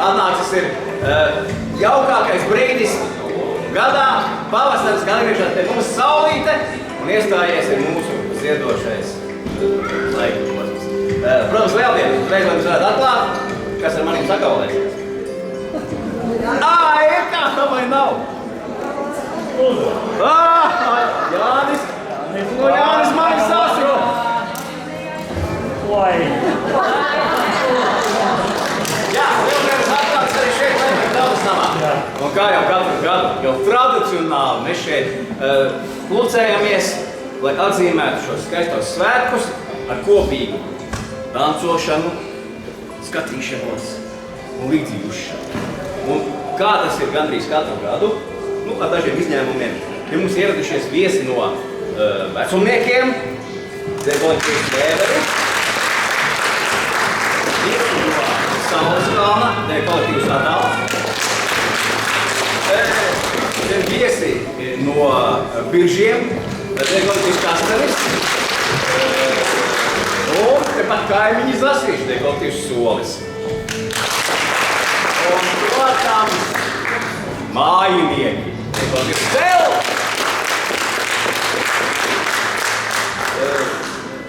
atnācis ir jaukākais brīdis gadā, pavasaris gan griežās pie mums saulīte un iestājies ir mūsu ziedošais laika posms. Protams, lieldienu reiz lai mums varētu atklāt, kas ar manīm sakavalēsies. Ir kā, vai nav? Jānis! Jānis mani sasro! Jā, lieldienas atklāts arī šeit Lemberga tautas namā. Un kā jau katru gadu, jau tradicionāli mēs šeit pulcējamies, lai atzīmētu šos skaistos svētkus ar kopīgu dancošanu, skatīšanos un līdzjūšanu. Un kā tas ir gandrīz katru gadu, ar dažiem izņēmumiem, ja mums ieradušies viesi no vecumniekiem, kolektīvs Vēveri, viesi no Sauleskalna, kolektīvs Atāls, viesi no Biržiem, kolektīvs Kasteris, un tepat kaimiņi Zasīši, kolektīvs Solis. Un, protams, mājinieki, kolektīvs Celts.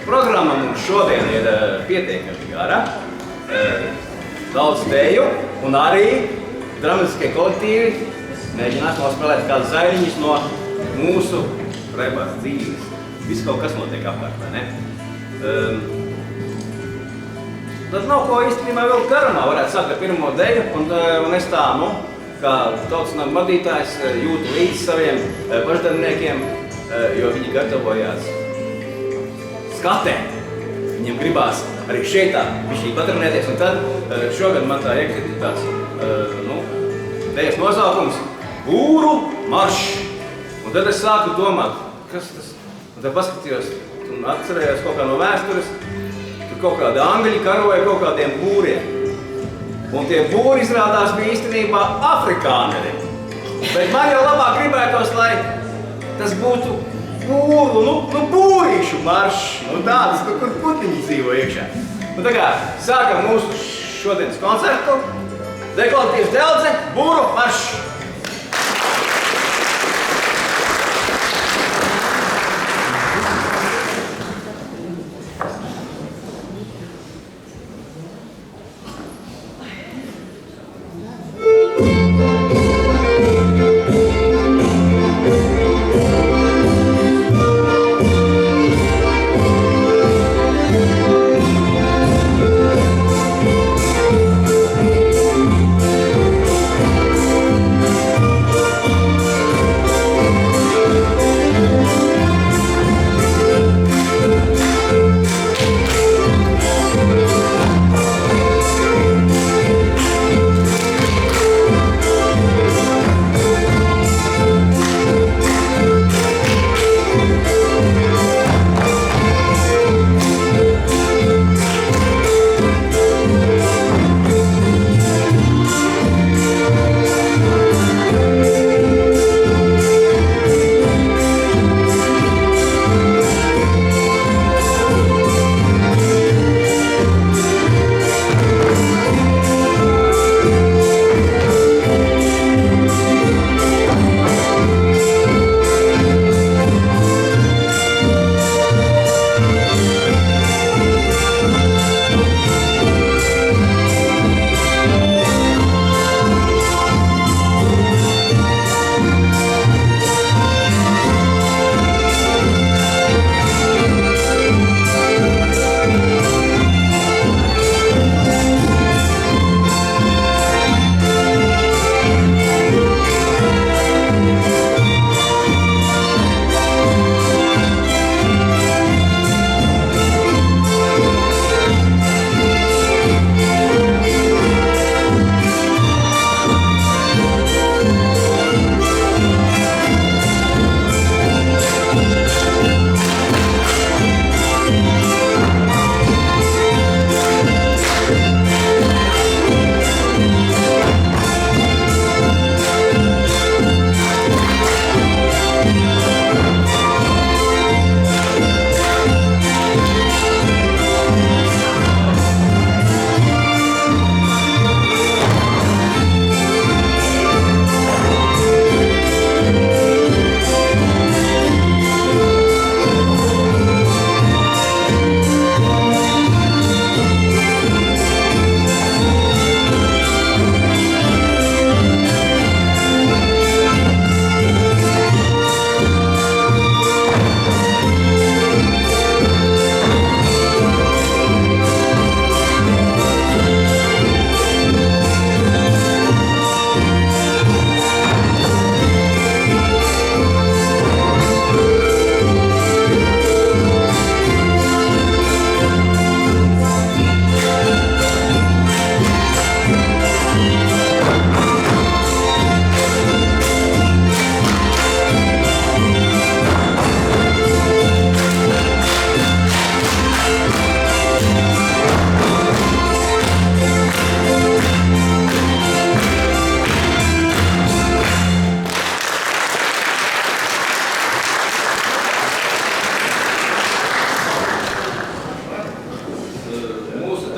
Programma mums šodien ir pietiekami gara, daudz deju un arī dramatiskie kolektīvi mēģinās nospēlēt kādu zaļiņus no mūsu rebās dzīves. Viss kaut kas notiek apkārt, vai ne? Tad nav ko īstenībā vēl garumā, varētu sākt ar pirmo deju, un es tā, kā tautas nama vadītājs jūtu līdz saviem pašdarbiniekiem, jo viņi gatavojās skatē. Viņiem gribās arī šeit tā bišķīgi patrenēties, un tad šogad man tā iekrita tāds, dejas nosaukums Būru maršs. Un tad es sāku domāt, kas tas? Un tad paskatījos un atcerējos kaut kā no vēstures, tur kaut kādi angļi karoja kaut kādiem būriem. Un tie būri izrādās bija īstenībā afrikāneri. Bet man jau labāk gribētos, lai tas būtu būru, būrīšu maršs, tādas, kur putniņi dzīvo iekšā. Un tā kā sākam mūsu šodienas koncertu, kolektīvs Delze, Būru maršs.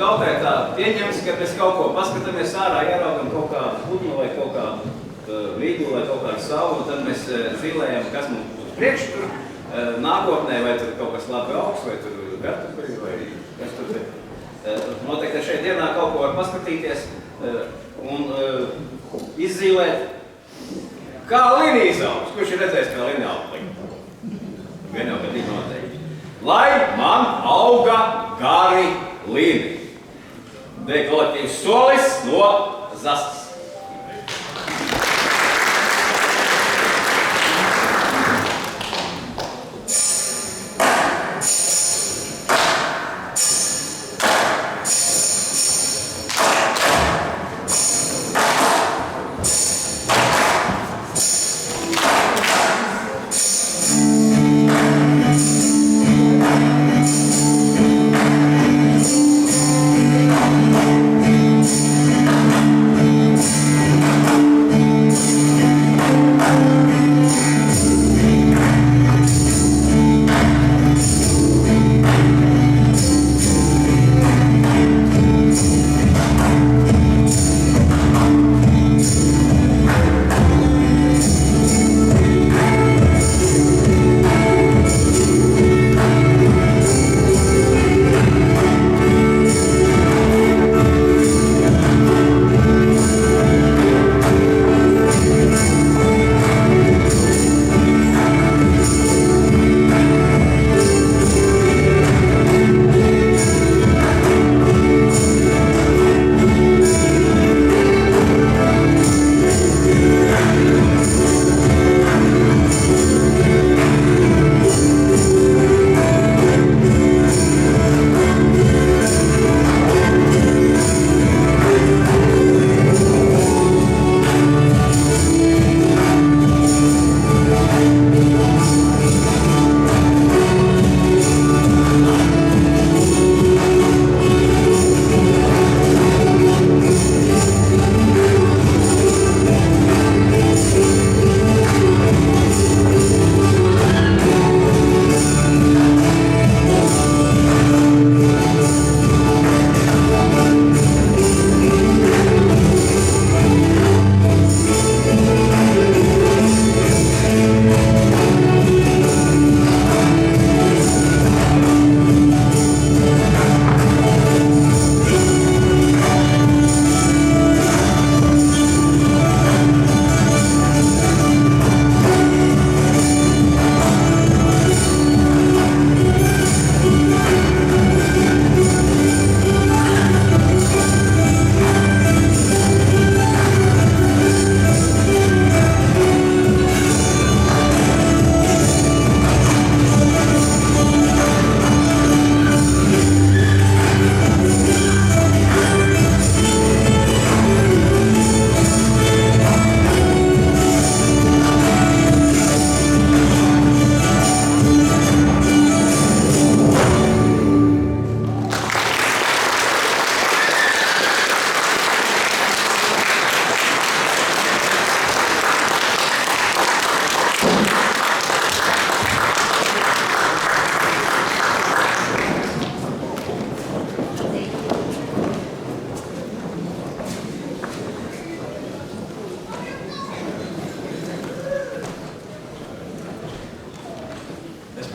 tautē tā pieņems, ka mēs kaut ko paskatāmies ārā, ieraugam kaut kādu putnu vai kaut kādu vīgu vai kaut kādu savu, un tad mēs zilējam, kas mums būs priekš tur nākotnē, vai tur kaut kas labi augs, vai tur kartupeļi, vai kas tur ir. Noteikti šeit dienā kaut ko var paskatīties un izzīlēt. Kā līnijas augs? Kurš ir redzējis, kā līnija augs? Vien jau gadīgi noteikti. Lai man auga gari līni. Dēļ kolektīvs solis no Zastas.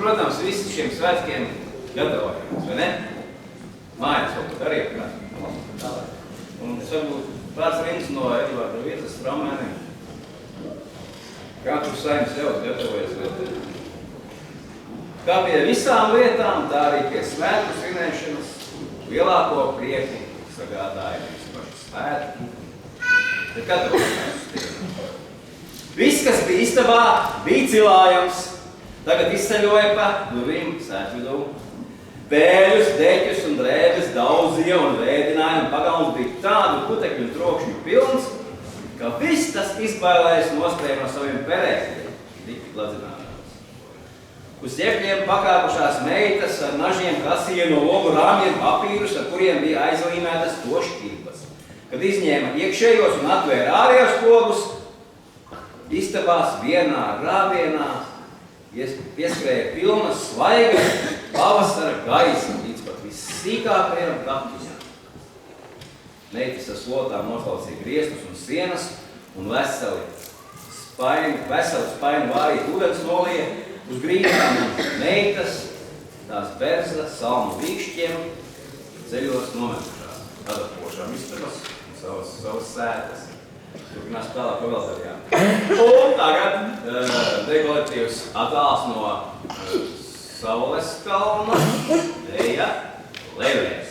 protams, visi šiem svētkiem gatavojamies, vai ne? Mājās vēl pat arī apkārt. Un es varbūt pāris rindas no Eduarda vietas framēniem. Kā tur Saimnes jau gatavojas lietēt? Kā pie visām lietām, tā arī pie svētku svinēšanas lielāko prieku sagādāja paši svētki. Bet gatavojas tiem. Viss, kas bija istabā, bija cilājams. Tagad izceļoja pa durvīm sētvidū. Pēļus, deķus un drēbes daudzīja un vēdināja, un pagalms bija tādu putekļu un trokšņu pilns, ka viss tas izbailējas nospēja no saviem perēkļiem, dikti gladzinātās. Uz ķepļiem pakāpušās meitas ar nažiem kasīja no logu rāmjiem papīrus, ar kuriem bija aizlīmētas tošķības. Kad izņēma iekšējos un atvēra ārējos logus, istabās vienā rāvienā pieskrēja pilnas svaigas pavasara gaisa līdz pat vissīkākajam kaptiņam. Meitas ar slotām noslaucīja griestus un sienas un veseli spaini vārīt ūdens nolija uz grīdām un meitas, tās berza, salmu vīkšķiem, ceļos nometušās, adapošām istabas un savas sētas. Turpinās tālāk pavēlētājām. Un tagad dekolektīvs attāls no Saules kalna, Eja Levēs.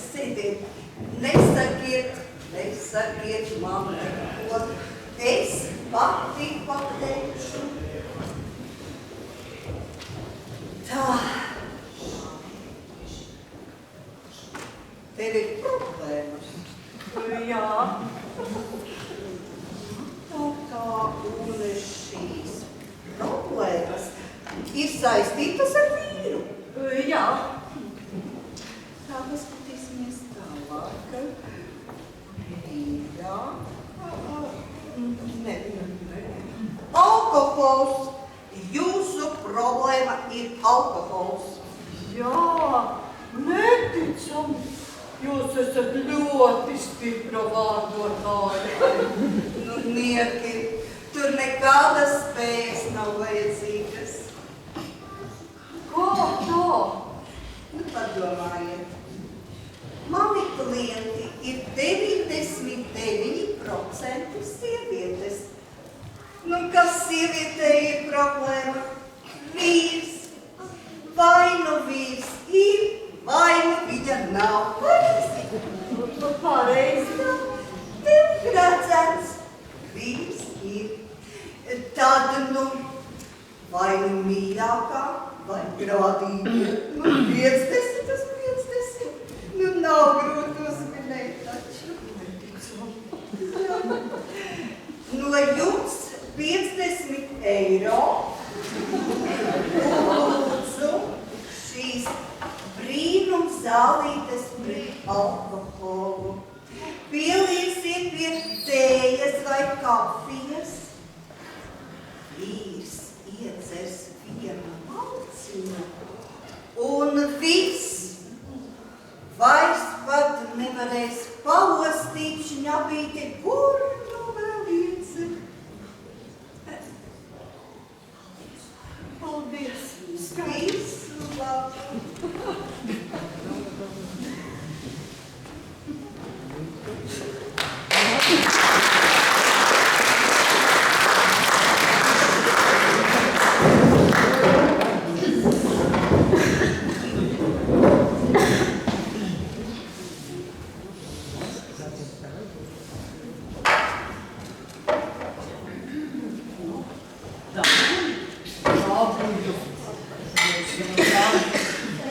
Sēdiet, nesakiet man neko. Es pati pateikšu. Tā. Tev ir problēmas. Jā. Tā, un šīs problēmas ir saistītas ar vīru. Jā. Tā, paskatīsimies tālāk. Jā. Ne. Alkohols. Jūsu problēma ir alkohols. Jā, neticam. Jūs esat ļoti stipra vārdotāja. Nu, nieki, tur nekādas spējas nav vajadzīgas. Kā tā? Nu, padomājiet. Mani klienti ir 99% sievietes. Nu, kas sievietei ir problēma? Vīrs. Vai nu vīrs ir, vai nu viņa nav. Pareizi. Tev redzēts, vīrs ir. Tad, nu, vai nu mīļākā, vai grādīgie. Nu, 50 uz 50. Nu, nav grūti uzminēt taču. No jums 50 eiro. Lūdzu, šīs brīnums zālītes pret alkoholu. Pieliesiet pie tējas vai kafijas. Vīrs iedzers vienu malciņu un viss. Vairs pat nevarēs paostīt šņabīti, kur nu vēl iedzer. Paldies. Visu labu.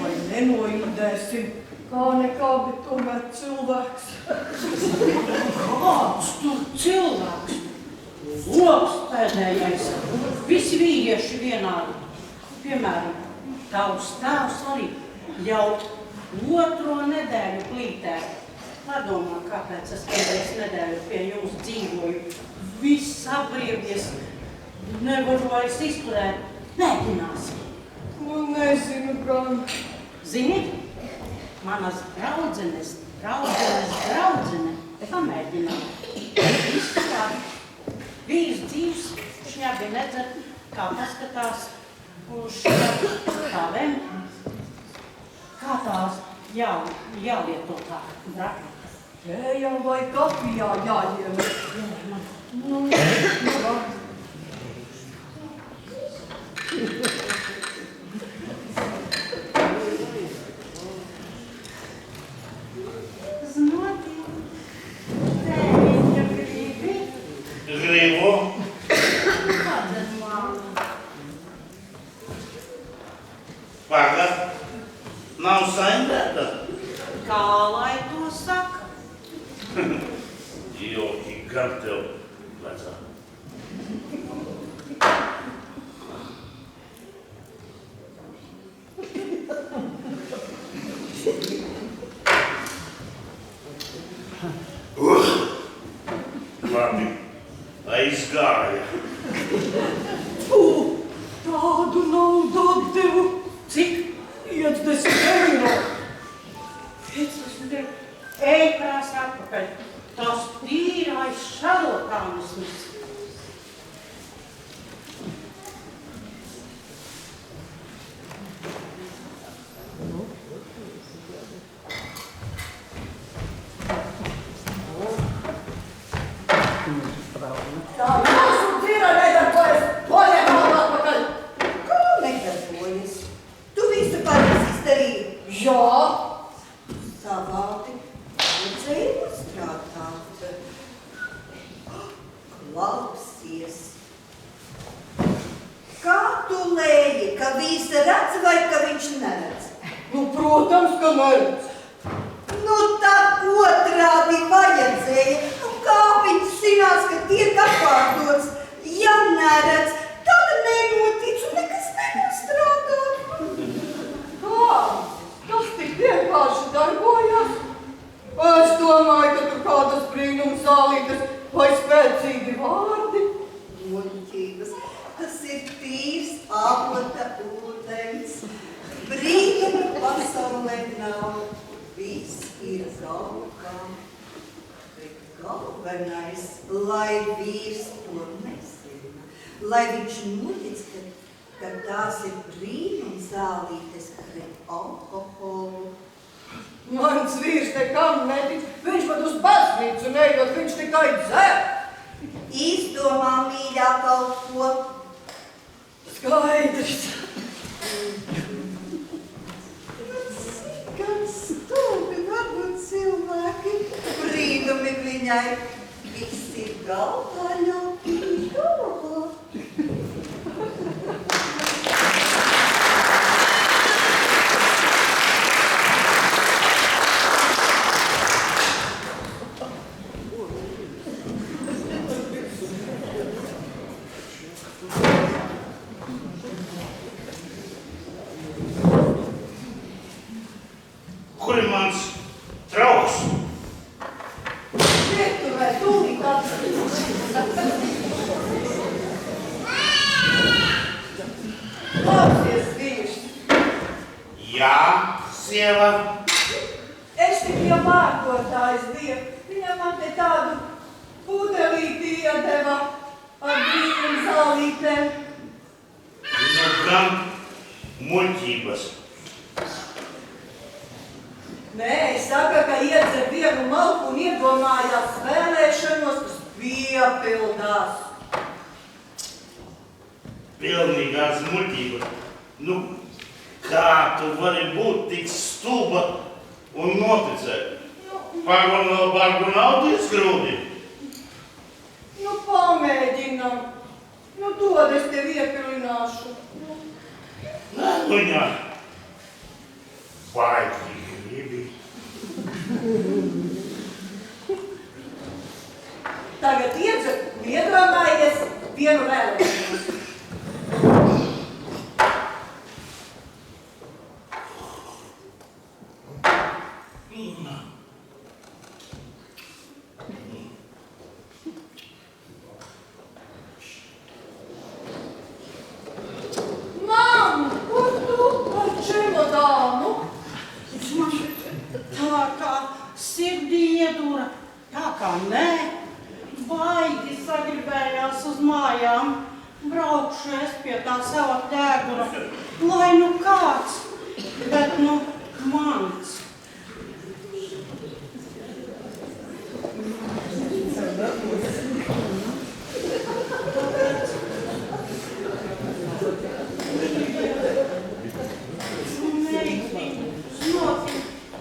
Vai nenoindēsim, kā nekādi tomēr cilvēks. Kāds tur cilvēks? Loks pēdējais. Visi vīrieši vienādi. Piemēram, tavs tēvs arī jau 2. nedēļu plītē. Padomā, kāpēc es pēdējais nedēļu pie jums dzīvoju. Viss sabriebies. Nevaru vairs izturēt. Mēģināsim. Nu, nezinu, gan. Zini, manas draudzenes draudzene pamēģināja. Viss labi. Vīrs dzīvs, šņabi nedzer, kā paskatās uz tāvēm, kā tās jālietotā braka. Ejam vai kafijā jāiemet. Nu, Znoti, tēviņa gribi. Gribu. Padzed mani. Pagad. Nav saindēta. Kā lai to saka? Joki, gan tev vecā. Labi, aizgāja. tādu naudu atdevu. Cik? 50 eiro. 50 eiro. Ej, krās atpakaļ. Tas tīrais šarlatānisms. Tā jūsu dzīve nedarbojas. Paliek vēl atpakaļ. Kā nedarbojas? Tu visu pareizi izdarīji. Jā, Savādi vajadzēja uzstrādāt. Klausies. Kā tu lēji, ka visi redz vai ka viņš neredz? nu, protams, ka neredz. Nu, tad otrādi vajadzēja. Nu, kā viņš zinās, ka tiek apkārtots? Ja neredz, tad nenotic un nekas nenostrādā. Kā? Tas tik vienkārši darbojas? Es domāju, ka tur kādas brīnums zālītes vai spēcīgi vārdi. Muļķības. Tas ir tīrs avota ūdens. Brīnumu pasaulē nav. Viss ir zaukām. Bet galvenais, lai vīrs to nezina. Lai viņš notic, ka tās ir brīnums zālītes pret alkoholu. Mans vīrs nekam netic. Viņš pat uz baznīcu nejot, viņš tikai dzer. Izdomā mīļā kaut ko. Skaidrs. Gan stulbi varbūt cilvēki. Brīnumi viņai. Viss ir galvā ļoti galvā. Kur ir mans draugs? Lietuvē tūlīt atbrīd. Klausies, vīrs. Jā, sieva. Es tik jau pārkotājs biju. Viņam man te tādu pudelīti iedeva ar brīnum zālītēm. Nu, gan muļķības. Nē, saka, ka iedzer vienu malku un iedomājās vēlēšanos, tas piepildās. Pilnīgās muļķības. Nu, kā tu vari būt tik stulba un noticēt? Pagam vēl bargu naudu izgrūdi. Nu, pamēģinam. Nu, dod, es tev iepilināšu. Nē, nu, jā. Baigi gribi. Tagad iedzer un iedomājies vienu vēlēšanos. Mam, kur tu ar čemodānu? Tā kā sirdī iedūra, tā kā nē. Baigi sagribējās uz mājām. Braukšu es pie tā sava ķēgura, lai nu kāds, bet nu mans.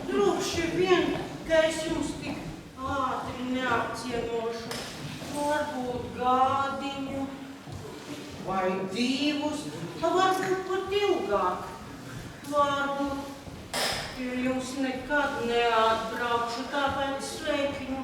Droši vien, ka es jums tik ātri neapciemošu. Varbūt gādiņu vai divus, varbūt pat ilgāk. Varbūt pie jums nekad neatbraukšu, tāpēc sveikiņu.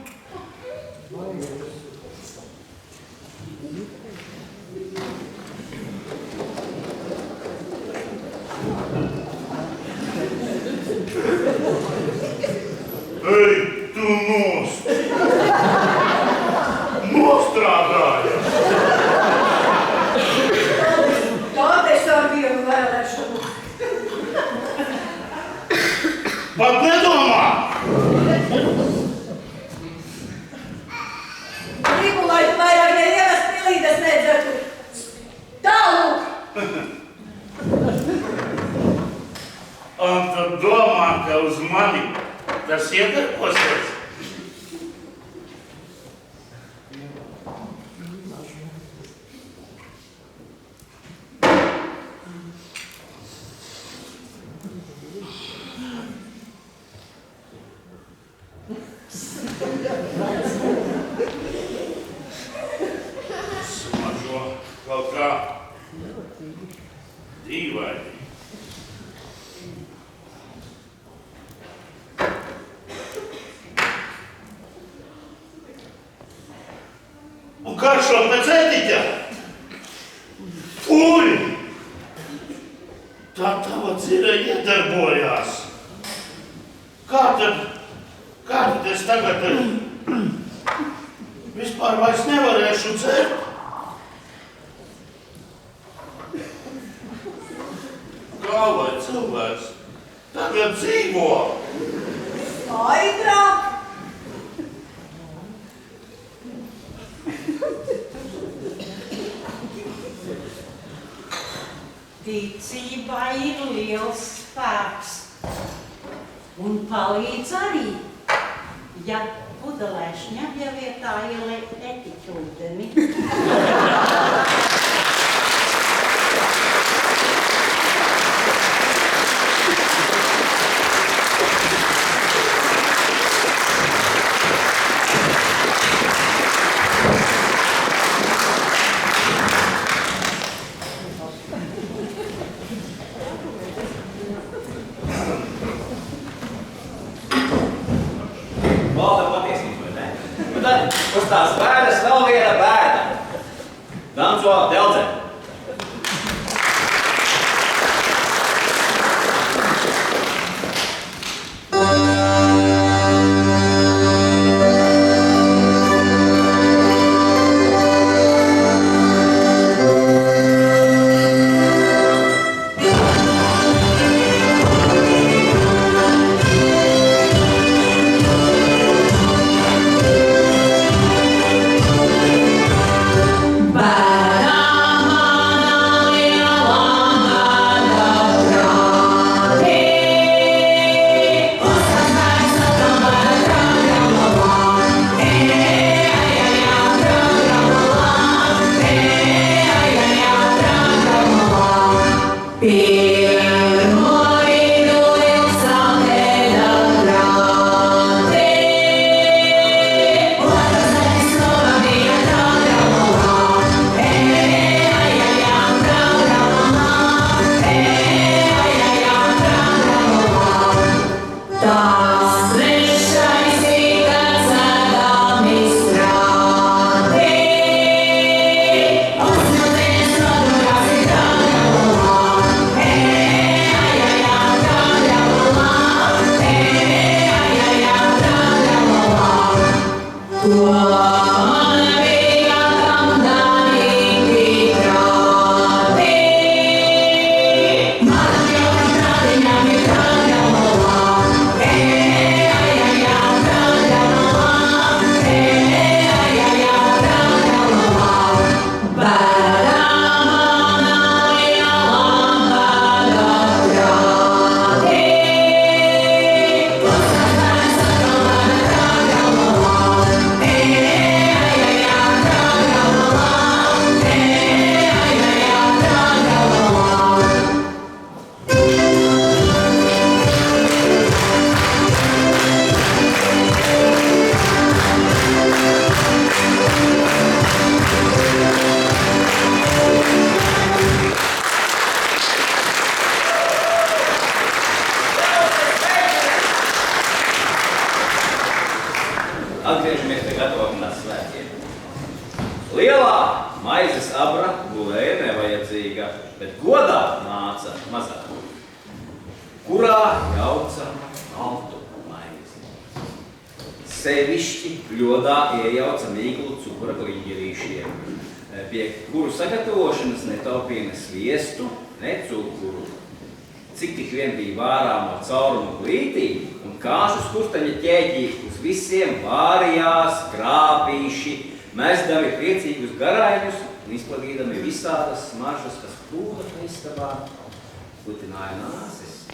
Ei, tu nost! Nostrādāja! Tāda es ar vienu vēlēšanu. Pat nedomā! Gribu, lai tu vairāk nevienas pilītes nedzertu. Tālūk! Un tu domā, ka uz mani tas iedarbosies? pēc etiķa. Uj! Tā tava dzira iedarbojās. Kā tad es tagad vispār vairs nevarēšu dzert? Kā lai cilvēks tagad dzīvo? Skaidrāk. Ticībā ir liels spēks. Un palīdz arī, ja pudelēšņa ja vietā ieliek etiķu ūdeni. Uz tās bēdas vēl viena bēda. Danco Delze. Atgriežamies pie gatavošanās svētkiem. Lielā maizes abra guvēja nevajadzīga, bet godā nāca mazāk, kurā jauca maltu maizi. Sevišķi bļodā iejauca mīklu cukura kliņģerīšiem, pie kuru sagatavošanas netaupīja ne sviestu, ne cukuru. Cik tik vien bija vārāmo caurumu glītī un kāšu skursteņa ķēķī uz visiem vārījās, krāpīši, mesdami priecīgus garaiņus un izplatīdami visādas smaržas, kas pūla istabā, putināja nāses.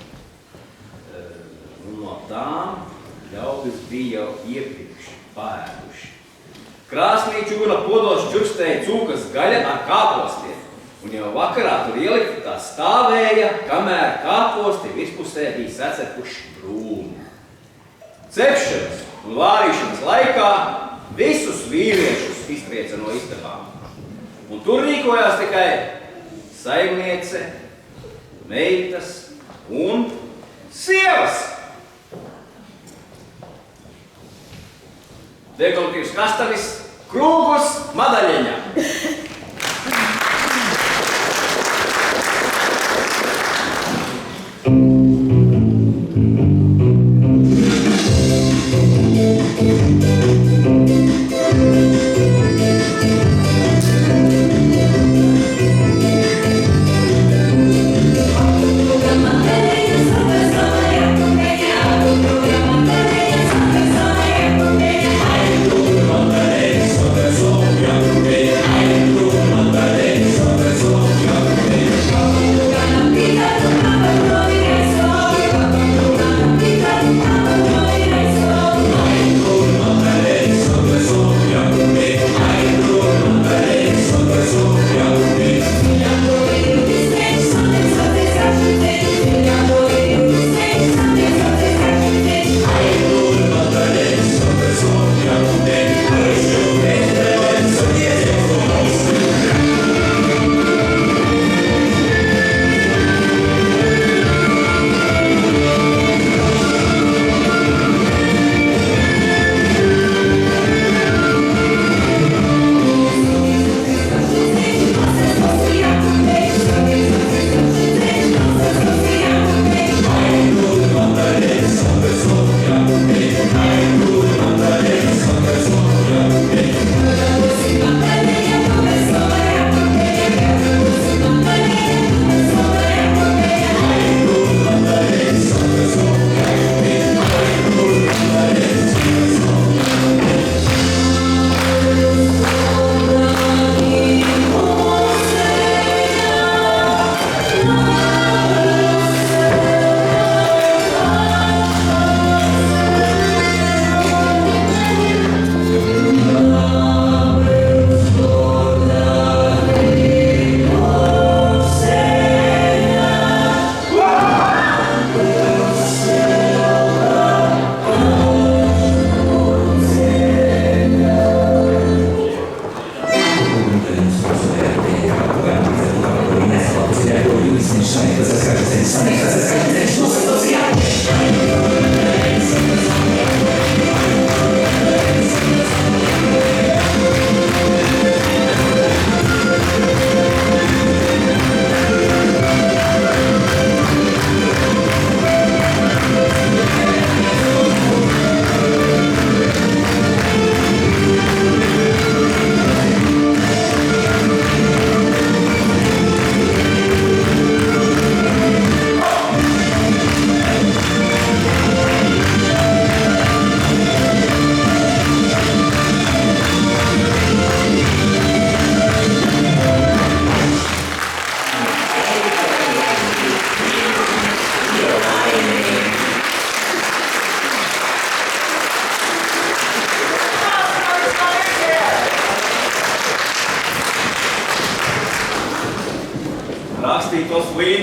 Un no tām ļaudis bija jau iepriekš pēduši. Krāsnī čūna podoši čurstēja cūkas gaļa ar kāpostiem. Un jau vakarā tur ielikta tā stāvēja, kamēr kāposti virspusē bija sacepuši brūni. Cepšanas un vārīšanas laikā visus vīriešus iztrieca no istabām. Un tur rīkojās tikai saimniece, meitas un sievas. Dekoratīvs kastanis, krūgus madaļiņā.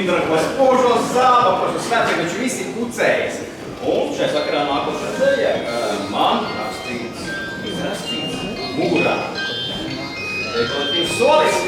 mīdragos, spožos zābakos, uz svētkiem taču visi kucējas. Un šajā sakarā nākošais dēļ, man izrakstīts mugurā. Kolektīvs solis.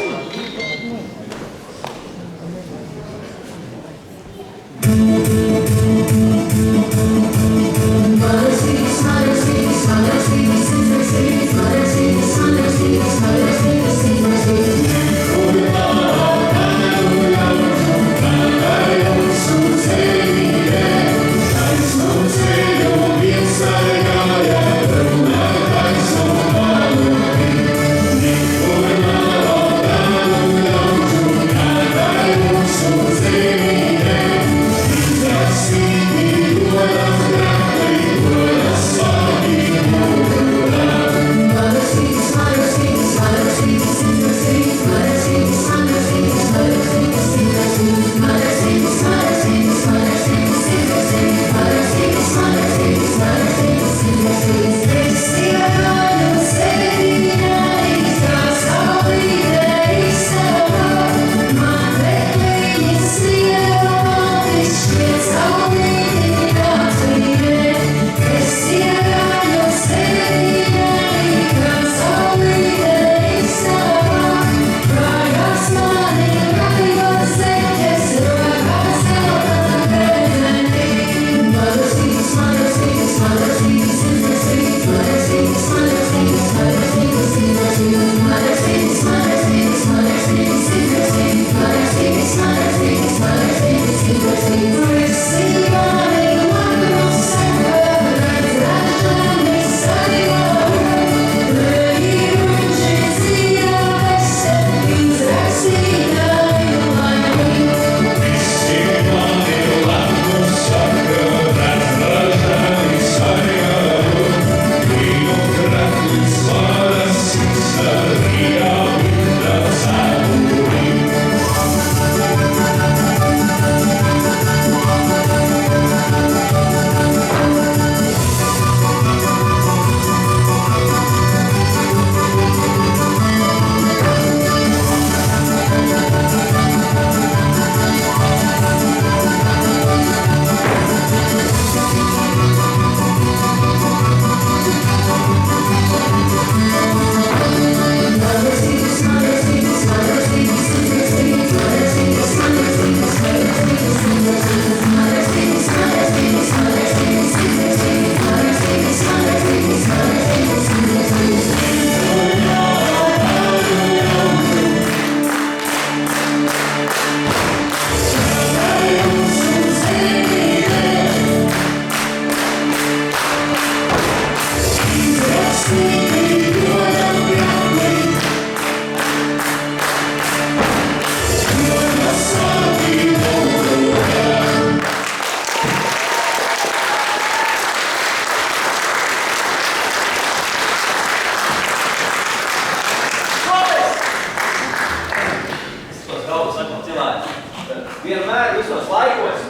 Vienmēr visos laikos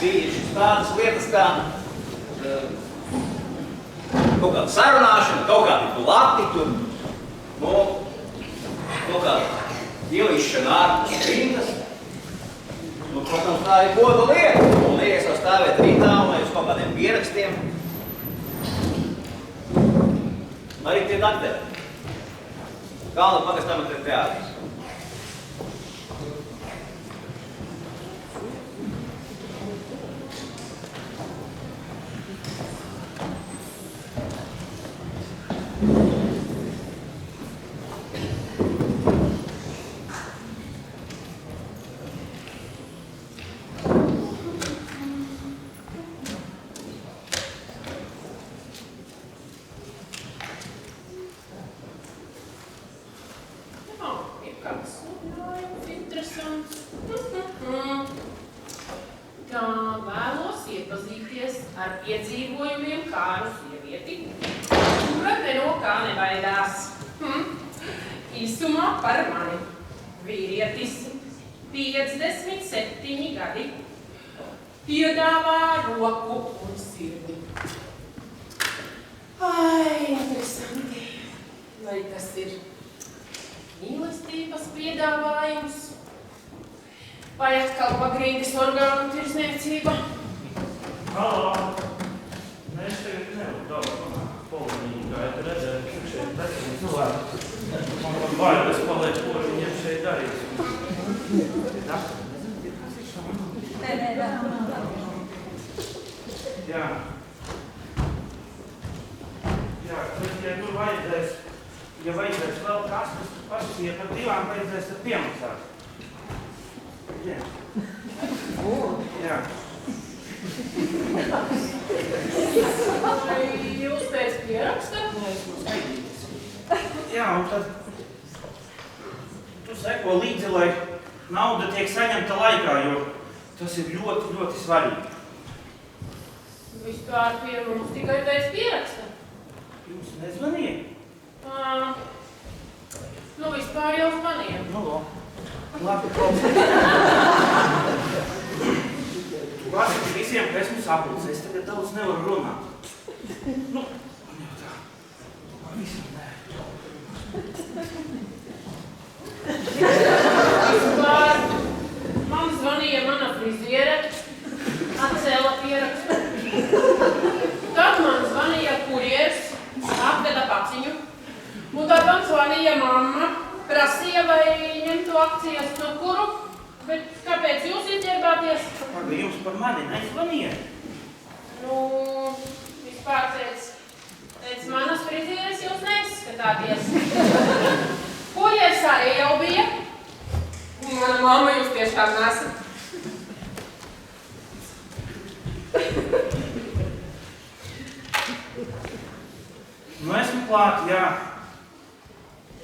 bijušas tādas lietas kā kaut kāda sarunāšana, kaut kādi plati tur, kaut kāda ielišana ārpus rindas. Protams, tā ir goda lieta. Un liekas jau stāvēt rītā un uz kaut kādiem pierakstiem. Arī tie dakteri. Kalna pagastām ir teātris. Īsumā par mani. Vīrietis, 57 gadi, piedāvā roku un sirdi. Ai, interesanti. Vai tas ir mīlestības piedāvājums? Vai atkal pagrīdes orgānu tirsniecība? Halo! Mēs tagad nevaram daudz polonīgi gaitu redzēt, ka šeit vecini cilvēki. Man bailes paliek, ko viņiem šeit darīs. Jā. Jā, bet ja tur vajadzēs, vēl kastas, pasīja par divām, vajadzēs tad piemaksāt. Jā. Vai jūs pēc pieraksta? Jā, un tad tu seko līdzi, lai nauda tiek saņemta laikā, jo tas ir ļoti, ļoti svarīgi. Vispār pie mums tikai pēc pieraksta. Jums nezvanīja? Nu, vispār jau zvanīja. Nu, labi, klausies. Tu pasaki visiem, ka esmu sapulces, es tagad daudz nevaru runāt. Nu, man jau tā. Visam nē. Vispār man zvanīja mana friziere, atcēla pierakstu. Tad man zvanīja kurjers, apveda paciņu. Un tad man zvanīja mamma, prasīja, vai ņemtu akcijas no kuru. Bet kāpēc jūs ieķerbāties? Paga, jums par mani neizvanīja? Nu, vispār pēc manas frizieres jūs neizskatāties. Kurjers arī jau bija? Mana mamma jūs tiešām nesat. Nu, esmu klāt, jā.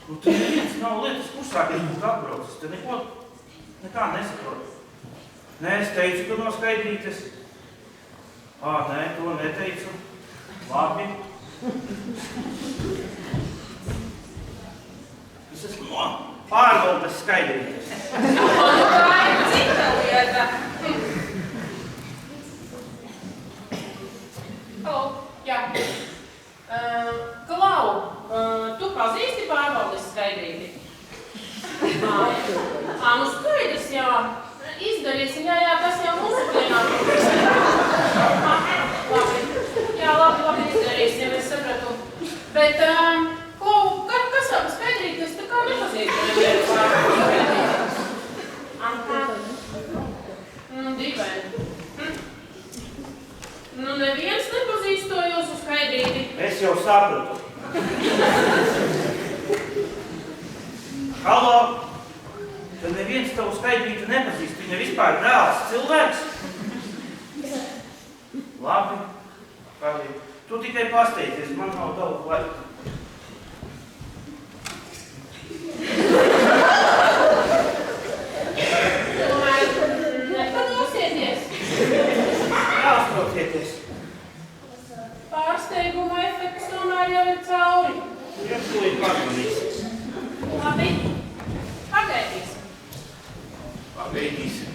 Nu, te neviens nav lietas kursākies būtu atbraucis. Te nekā nesaprot. Nē, es teicu, ka no skaidrītes. Nē, to neteicu. Labi. Es esmu no pārvaldes skaidrītes. Tā ir cita lieta. Halo, jā. Klau, tu pazīsti pārvaldes skaidrīti? Nu skaidrs, jā. Izdarīsim, jā, tas jau mūsu pienākums. Labi, jā, labi, izdarīsim, es sapratu. Bet, Klau, kas jau skaidrīt, es tā kā nepazīstu nevienu pārvaldes? Aha. Dīvaini. Nu, neviens nepazīst to jūsu skaidrīti. Es jau sapratu. Halo! Tad neviens tavu skaidrītu nepazīst. Viņa vispār reāls cilvēks. Labi. Pagaid. Tu tikai pasteidzies, man nav daudz laika. Tomēr nepadosieties. Jāuztraucieties. Pārsteiguma efekts tomēr jau ir cauri. Jums tūlīt pārmanīsies. Labi, pagaidīsim. Pagaidīsim.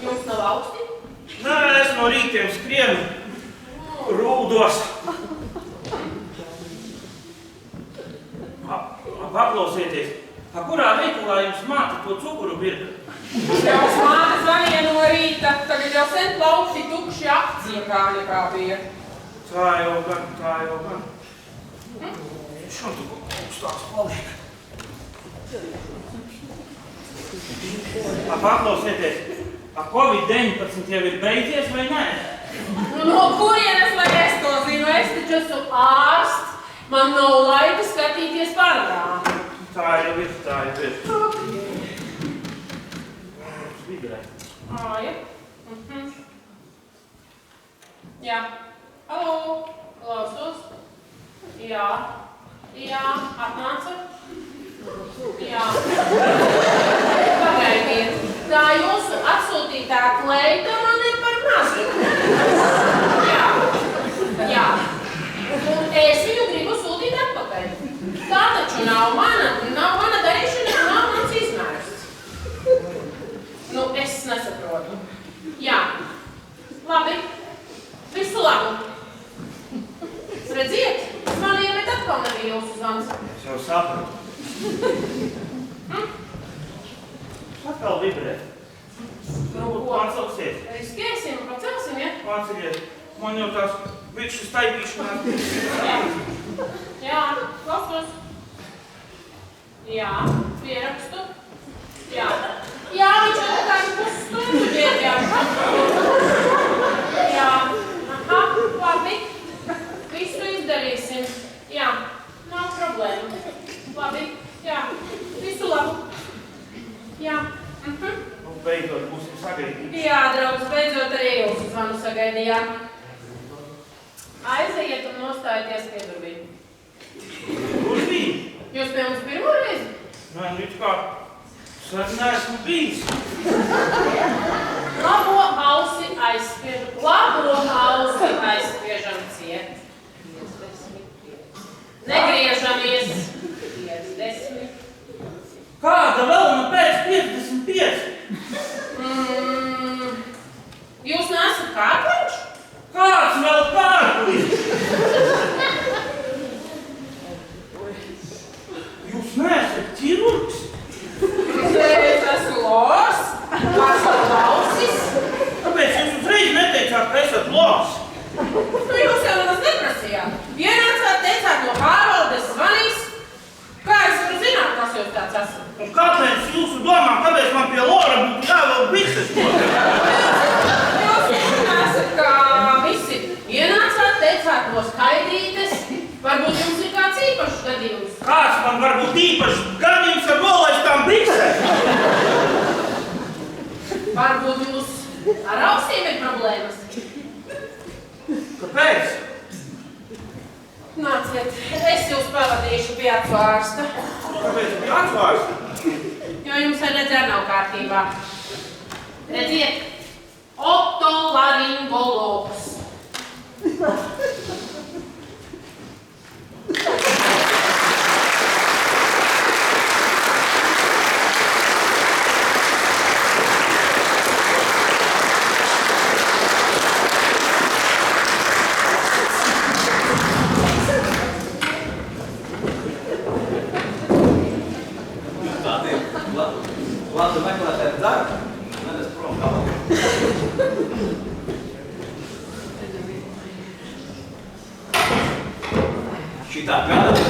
Jums nav augsti? Nē, es no rītiem skrienu. Rūdos. Paklausieties. Kurā veikalā jums māte to cukuru birka? Jau māte zvanīja no rīta, tagad jau sen plaukti tukši akcija kā nekā bija. Tā jau gan. Šādu augstāks paliek. Paklausieties, Covid-19 jau ir beidzies vai nē? Nu, no kurienes, lai es to zinu? Es taču esmu ārsts. Man nav laika skatīties pārgāmu. Tā jau ir. Vidrē. Ja. Jā. Halo, klausos. Jā, atnāca. Jā. Pagaidiet, tā jūsu atsūtītā kleita man ir par mazu. Jā. Un es viņu gribu sūtīt atpakaļ. Tā taču nav mana darīšana, nav mans izmērs. Nu, es nesaprotu. Jā. Labi. Visu labu. atkal vibrē. Nu, Pacelsies. riskēsim, pacelsim, ja? Paceļies. Man jau tās vikšas taipīšanās. Jā, klausos. Jā, pierakstu. Jā. Jā, viņš jau kādu pusstundu ģērbjās. Jā. Aha, labi. Visu izdarīsim. Jā, nav problēma. Labi, jā. Visu labu. Jā. Beidzot būsim sagaidīti. Jā, draugs, beidzot arī jūsu zvanu sagaidījām. Aiziet un nostājieties pie durvīm. Durvīm? Jūs pie mums pirmo reizi? Nē, nu it kā sen neesmu bijis. Labo ausi aizspiežam ciet. 50. Negriežamies. 50. Kāda vēl pēc 55? Jūs neesat kārkliņš? Kāds vēl kārkliņš? Jūs neesat ķirurgs? Es esmu Lors, esmu Lausis. Kāpēc jūs uzreiz neteicāt, ka esat Lors? Nu, jūs jau nemaz neprasījāt. Ienācāt, teicāt, no pārvaldes zvanīs. Kā es varu zināt, kas jūs tāds esat? Un kāpēc jūsu domā, kāpēc man pie Lora būtu jāvēl bikses? Jūs neesat kā visi. Ienācāt, teicāt, no skaidrītes. Varbūt jums ir kāds īpašs gadījums. Kāds man var būt īpašs gadījums ar nolaistām biksēm? Varbūt jūs ar ausīm ir problēmas. Kāpēc? Nāciet, es jūs pavadīšu pie acu ārsta. Kāpēc bija atvārsta? Jo jums ar redzēt nav kārtībā. Redziet, otolaringologs. Labi meklētāji darbu, nenes prom galvu. Šitā gada.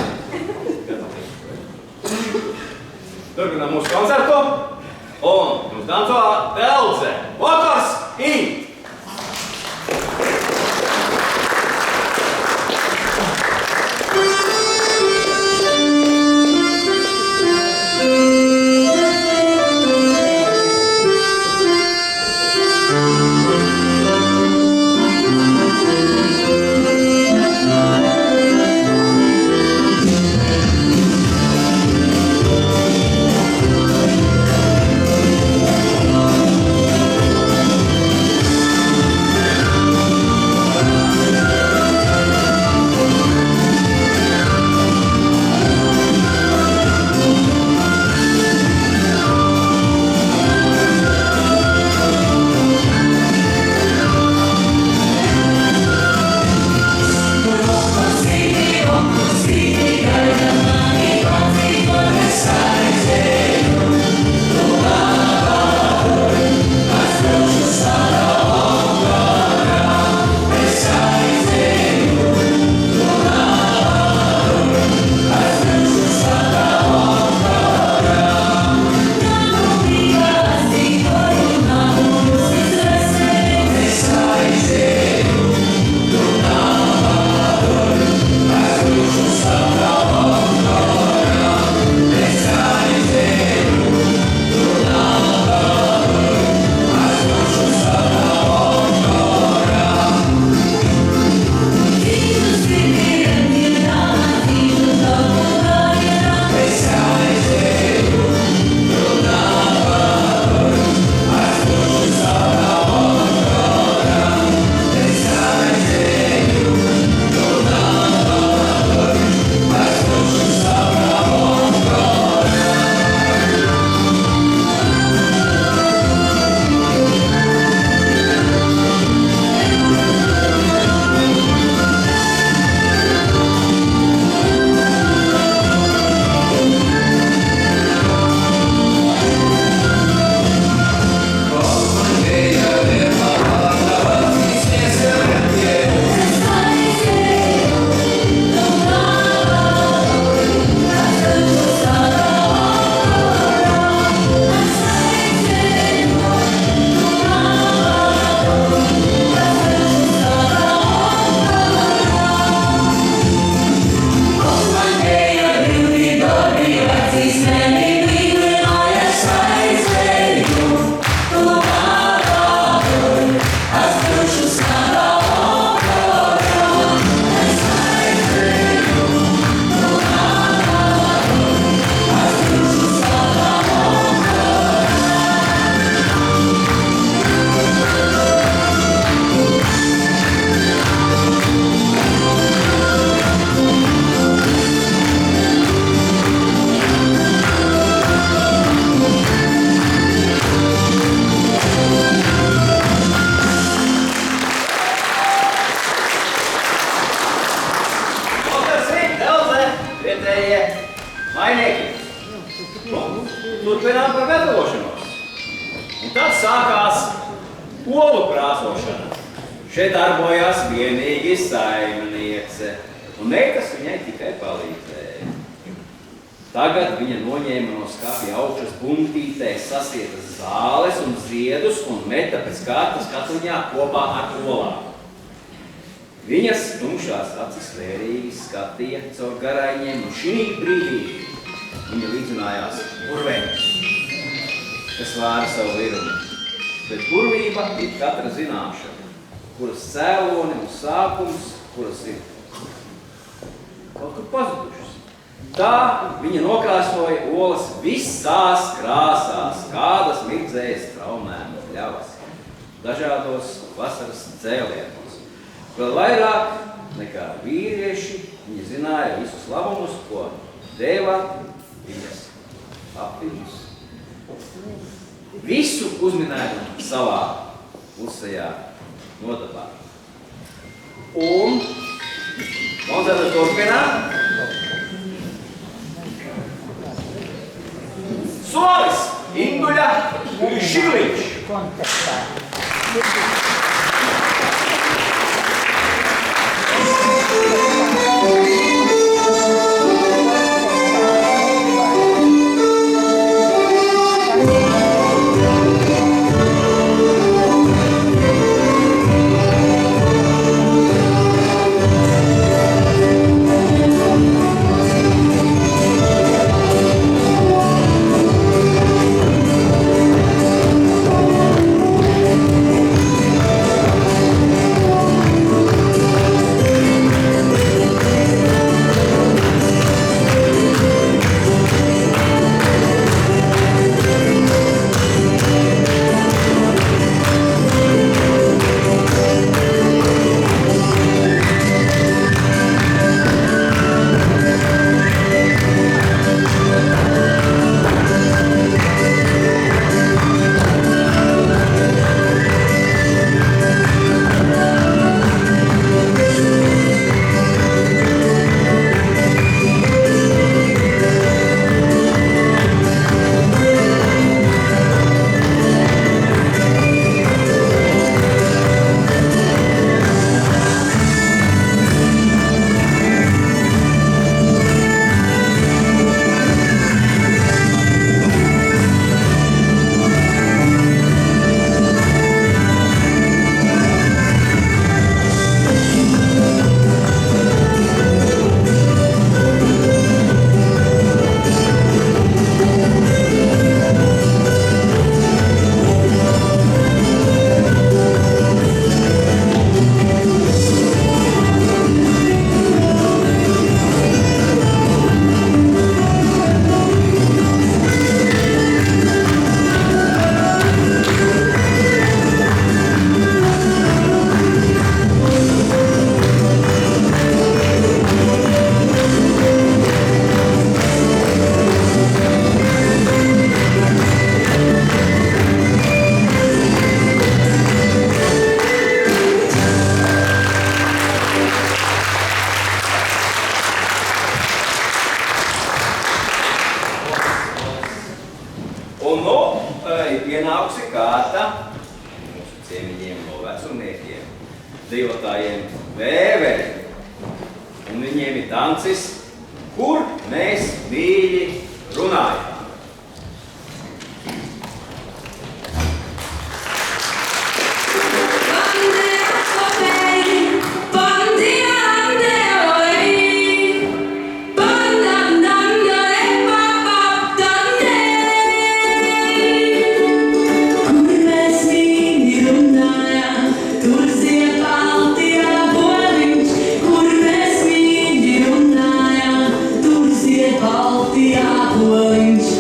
Turpinām mūsu koncertu. Un mums danco Elze. Vakars in! Turpinām par gatavošanos. Un tad sākās olu krāsošana. Šeit darbojās vienīgi saimniece, un meitas viņai tikai palīdzēja. Tagad viņa noņēma no skapja augšas buntītēs sasietas zāles un ziedus un meta pēc kārtas katliņā kopā ar olām. Viņas tumšās acis vērīgi skatīja caur garaiņiem, un šī brīdī viņa līdzinājās burvēm, kas vāra savu virumu. Bet burvība ir katra zināšana, kuras cēloni un sākums, kuras ir kaut kur pazudušas. Tā viņa nokrāsoja olas visās krāsās, kādas mirdzēja straumēm ļavas, dažādos vasaras cēlienos. Vēl vairāk nekā vīrieši viņi zināja visus labumus, ko deva viņas apviņus. Visu uzminējumu savā klusajā nodabā. Un koncertu turpinā. Solis Induļa Žiliņš. pienākusi kārta mūsu ciemiņiem no vecumniekiem, dejotājiem vēveri. Un viņiem ir tancis, kur mēs mīļi runājam. Baltijā poliņš.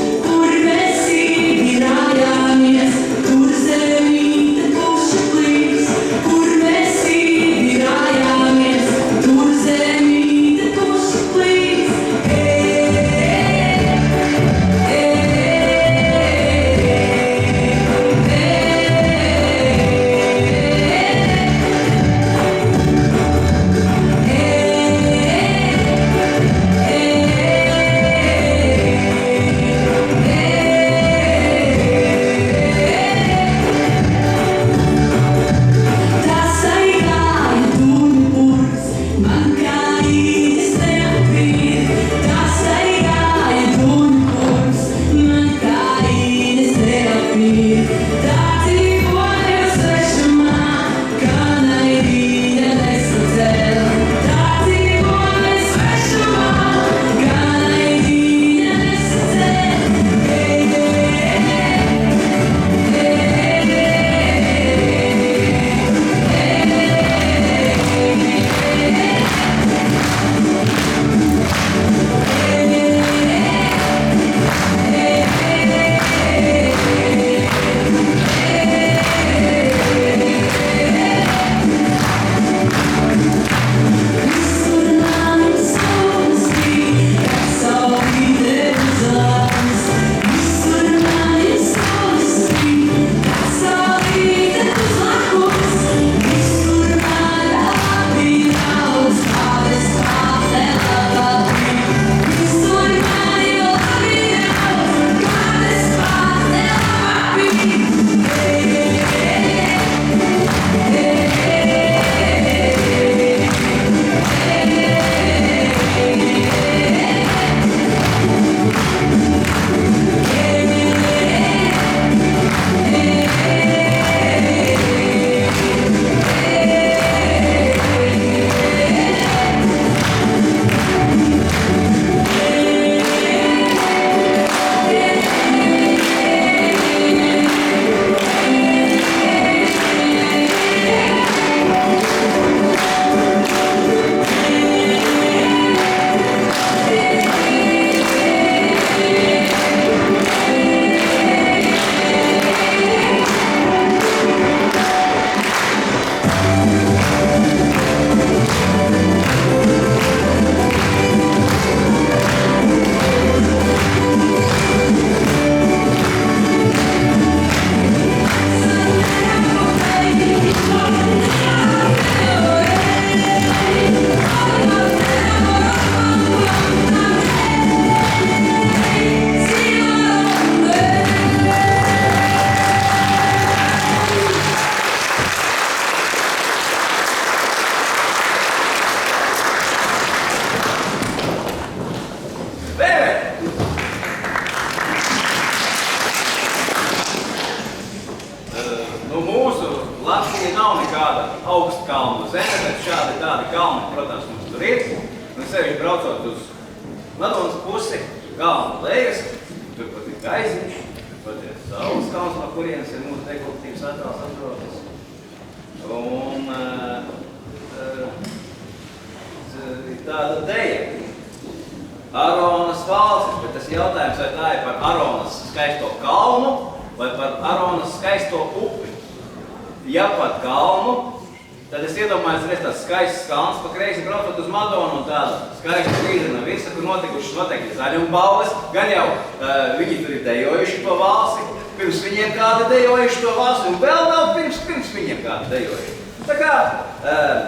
Latvija nav nekāda augsta kalnu zeme, bet šādi tādi kalni, protams, mums tur ir. Un sevišķi braucot uz Madonas pusi, kalnu lejas, tur pat ir Gaiziņš, pat ir Saules kalns, no kurienes ir mūsu dekolektīvs attēls atrodas. Un tāda deja. Aronas valstis, bet tas jautājums, vai tā ir par Aronas skaisto kalnu vai par Aronas skaisto upi. Ja pat kalnu, tad es iedomājos, ka tāds skaists kalns pa kreisi braucot uz Madonu un tāda skaista līdzena visa, kur notikušas noteikti zaļumbaules, gan jau viņi tur ir dejojuši to valsti, pirms viņiem kādi dejojuši to valsti, un vēl nav pirms viņiem kādi dejojuši. Tā kā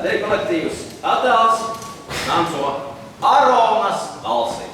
deju kolektīvs attēls Nanso Aronas valstī.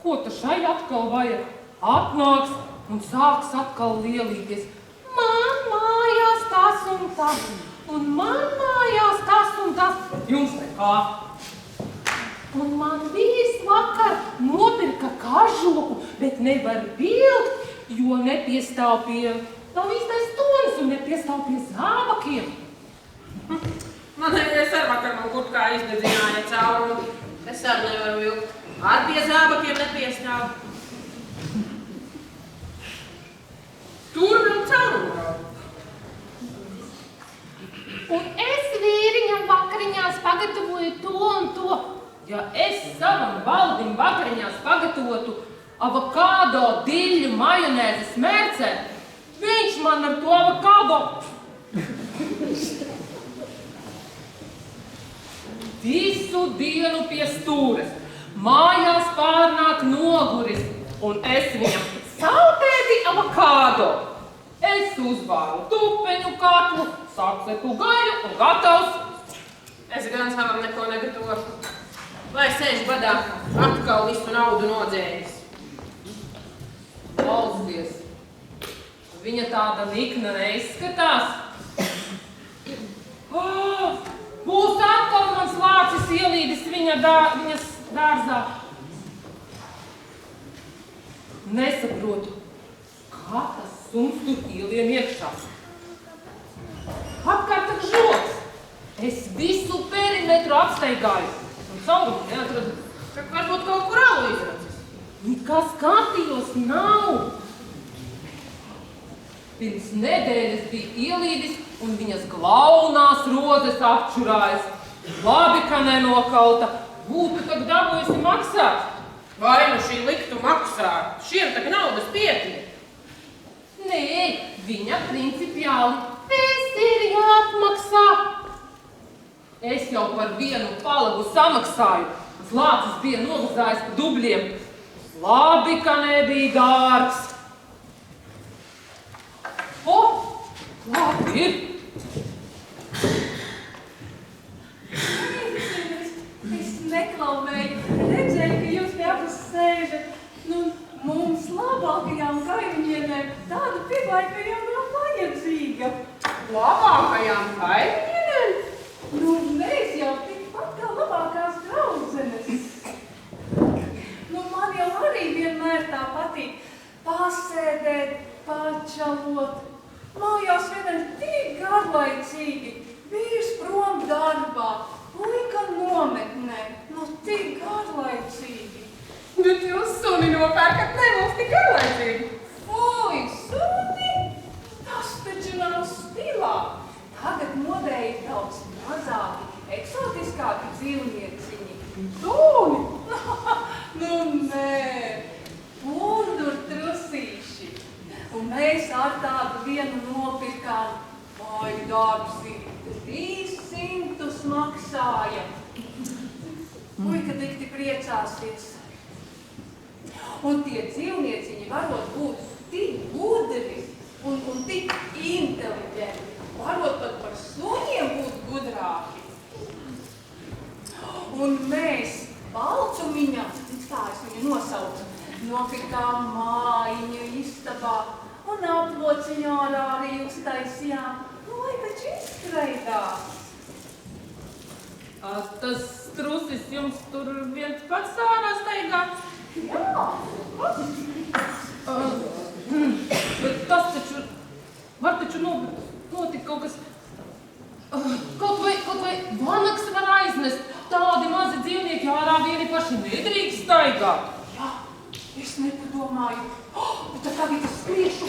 Ko tu šai atkal vajag? Atnāks un sāks atkal lielīties. Man mājās tas un tas, un man mājās tas un tas. Jums nekā. Un man vīrs vakar nopirka kažoku, bet nevar vilkt, jo nepiestāv pie nav īstais tonis un nepiestāv pie zābakiem. Es ar vakar man kurtkā izdedzināja caurumu. Es ar nevaru vilkt. Ar pie zābakiem nepiestāv. Tur vēl caurumu. Un es vīriņam vakariņās pagatavoju to un to. Ja es savam valdim vakariņās pagatavotu avokādo, diļu, majonēzes mērcē, viņš man ar to avokādo visu dienu pie stūres. Mājās pārnāk noguris, un es viņam saltēti avokādo. Es uzvāru tupeņu katlu, sacepu gaļu un gatavs. Es gan savam neko negatavošu. Lai sēž badā, atkal visu naudu nodzēris. Klausies, viņa tāda nikna neizskatās. Būs atkal mans lācis ielīdis viņas dārzā. Nesaprotu, kā tas suns tur ielien iekšā. Apkārt tak žoks. Es visu perimetru apsteigāju un caurumu neatradu. Kad varbūt kaut kur alu izracis. Nekas skatījos nav. Pirms nedēļas bija ielīdis un viņas glaunās rozes apčurājas. Labi, ka nenokauta. Būtu tak dabūjusi maksāt. Vai nu šī liktu maksāt? Šiem tak naudas pietiek. Nē, viņa principiāli. Viss ir jāatmaksā. Es jau par vienu palagu samaksāju. Lācis bija novazājis pa dubļiem. Labi, ka nebija dārgs. O, labi ir. Es neklaumēju, redzēju, ka jūs pie abas sēžat. Nu, mums labākajām kaimiņienēm tāda pievaikajām nav vajadzīga. Labākajām kaimiņienēm? Nu, mēs jau tikpat kā labākās draudzenes. Nu, man jau arī vienmēr tā patīk pasēdēt, pačalot. Mājās vienmēr tik garlaicīgi. Vīrs prom darbā, puika nometnē. Nu, tik garlaicīgi. Bet jūs suni nopērkat, ne mums tik garlaicīgi. Fui, suni? Tas taču nav stilā. Tagad modē ir daudz mazāki, eksotiskāki dzīvnieciņi. Suni? Nu, nē. Pundur trusīši. Un mēs ar tādu vienu nopirkām. Vai dārgsīgi, 300 maksāja. Puika tikti priecāsies. Un tie dzīvnieciņi varot būt tik gudri un tik inteliģenti. Varot pat par suņiem būt gudrāki. Un mēs Balcumiņā, tā es viņu nosaucu, nopirkām mājiņu istabā un aplociņā arī uztaisījām. Nu, lai taču izskreidās. Tas trusis jums tur viens pats ārā staigā? Jā. Bet tas taču, var taču notikt kaut kas, kaut vai vanaks var aiznest. Tādi mazi dzīvnieki ārā vieni paši nedrīkst staigāt. Jā, es nepadomāju. Bet tagad es spriešu.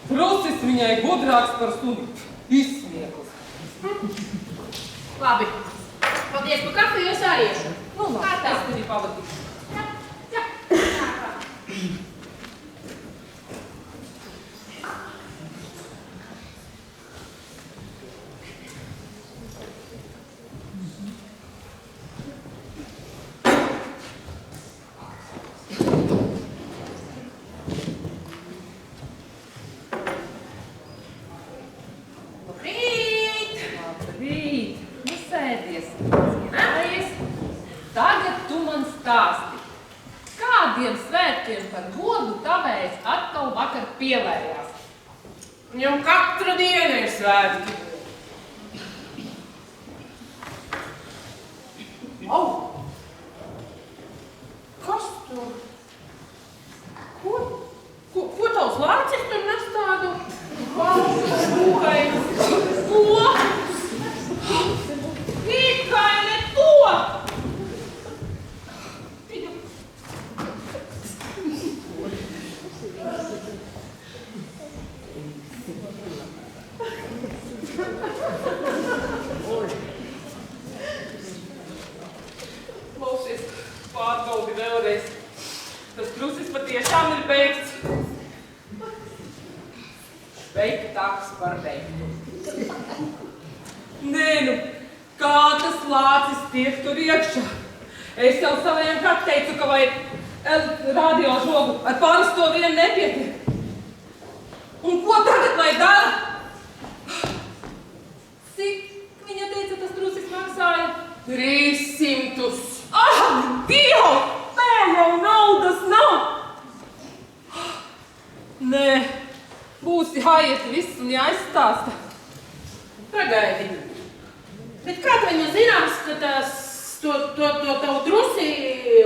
Trusis viņai gudrāks par suni. Izsmiekls. Labi. Paldies par kafiju, es arī iešu. Nu, labi, es tevi pavadīšu. Jā. Labrīt! Nu, sēdies. Sēdies. tagad tu man stāsti, kādiem svētkiem par godu tavējs atkal vakar pievērjās? Viņam katru dienu ir svētki. Au! Kas tur? Ko tavs lācis tur nes tādu? Balsu, būkainu, kokus? Tikai ne to! Klausies, pārbaudi vēlreiz. Tas krusis patiešām ir beigts. Veiktāks par veiktu. Nē, nu, kā tas lācis tiek tur iekšā? Es jau saviem kārt teicu, ka vajag radio žogu ar parasto vien nepietiek. Un ko tagad lai dara? Cik viņa teica, tas trusis maksāja? 300. Ah, Dievs! Vēl jau naudas nav! Nē, būsi jāiet viss un jāizstāsta. Pagaidi. Bet kā tev viņu zināms, ka to tavu trusi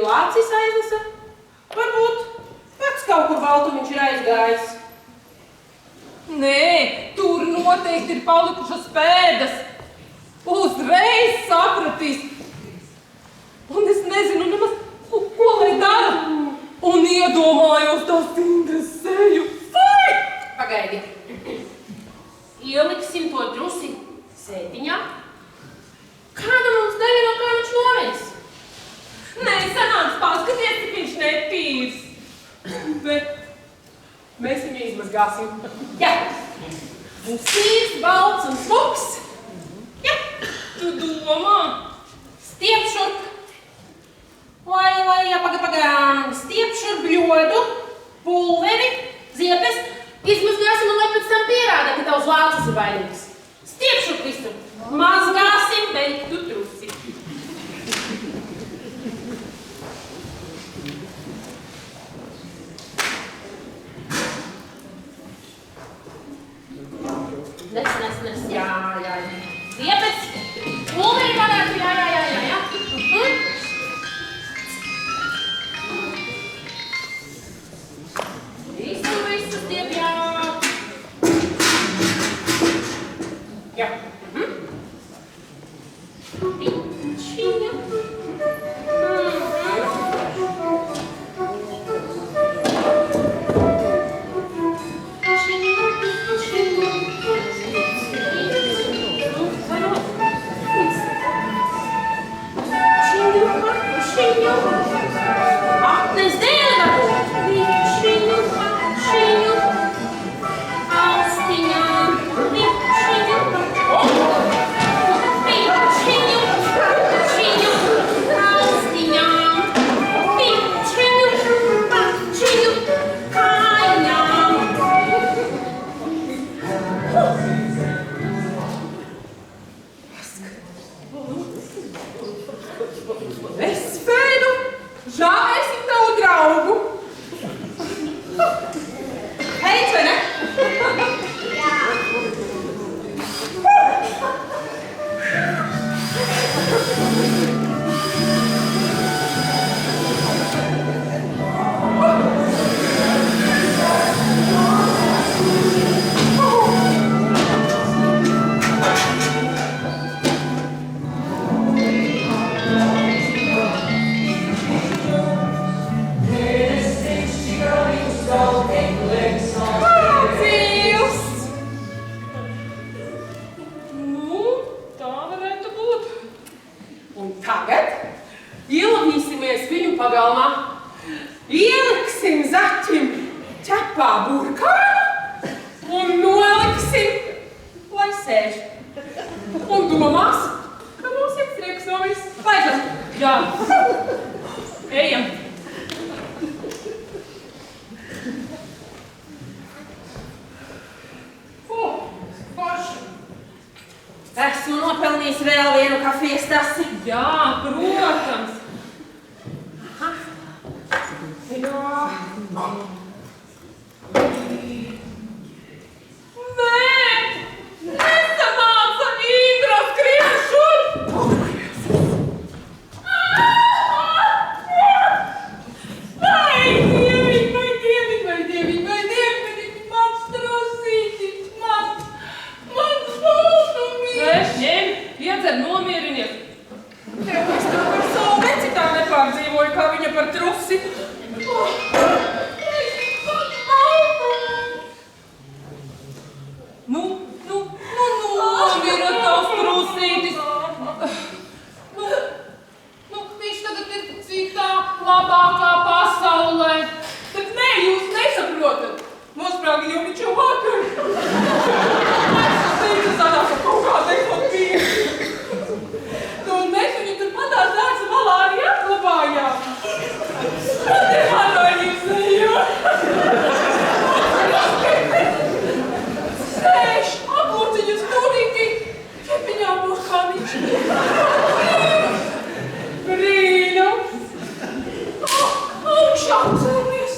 lācis aiznesa? Varbūt pats kaut kur baltumiņš ir aizgājis. Nē, tur noteikti ir palikušas pēdas. Uzreiz sapratīs. Un es nezinu nemaz, ko lai dara. Un iedomājos tās Indras seju. Fai! Pagaidi. Ieliksim to trusi sētiņā. Kāda mums nevieno, kā viņš novēs? Nē, sanāks paskaties, cik viņš netīrs. Bet mēs viņu izmazgāsim. Jā. Un sīrs, balts un smuks. Jā. Tu domā? Stiep šurp. Lai, stiep šurp bļodu, pulveri, ziepes. Izmazgāsim un lai pēc tam pierāda, ka tavs lācis ir vainīgs. Stiep šurp visu. Mazgāsim beigtu trusi. Nes. Jā. Ziepes. Pulveri varētu, jā. Visu stiep, jā. Jā. Piņķiņa. Atnes dēli varbūt. Piņķiņu. Austiņām. Piņķiņu. Austiņām. Piņķiņu. Kājām. Es spēju žāvēsim tavu draugu. Heic, vai ne? Pagalmā ieliksim zaķim ķepā burkānu un noliksim, lai sēž. Un domās, ka mums ir prieks no viss. Laižam! Jā. Ejam. Forši! Esmu nopelnījis vēl vienu kafijas tasi. Jā, protams. pārdzīvoju, kā viņa par trusi. Nu, mira tavs trusītis. Viņš tagad ir citā labākā pasaulē. Bet nē, jūs nesaprotat. Nosprāga jau viņš jau vakar. Es teicu, sanāk, ka kaut kā nekot bija. Un mēs viņu tur patās dārza malā arī atklabājām. Nemanājies, Sēž, apurciņu stūrītī, ķepiņā burkāniņš. Brīnums! Augšā cēlies!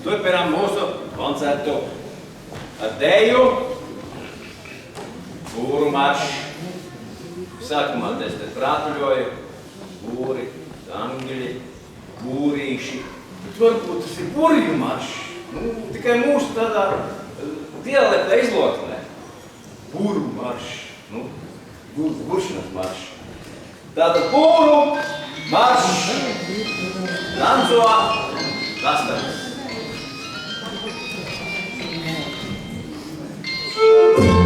Turpinām mūsu koncertu ar deju būru maršu. Sākumā es te prātuļoju, būri, angļi, būrīši. Bet varbūt tas ir burju maršs. Tikai mūsu tādā dialekta izlotnē. Būru maršs. Buršanas maršs. Tātad būru maršs. Danco Kastanis. Thank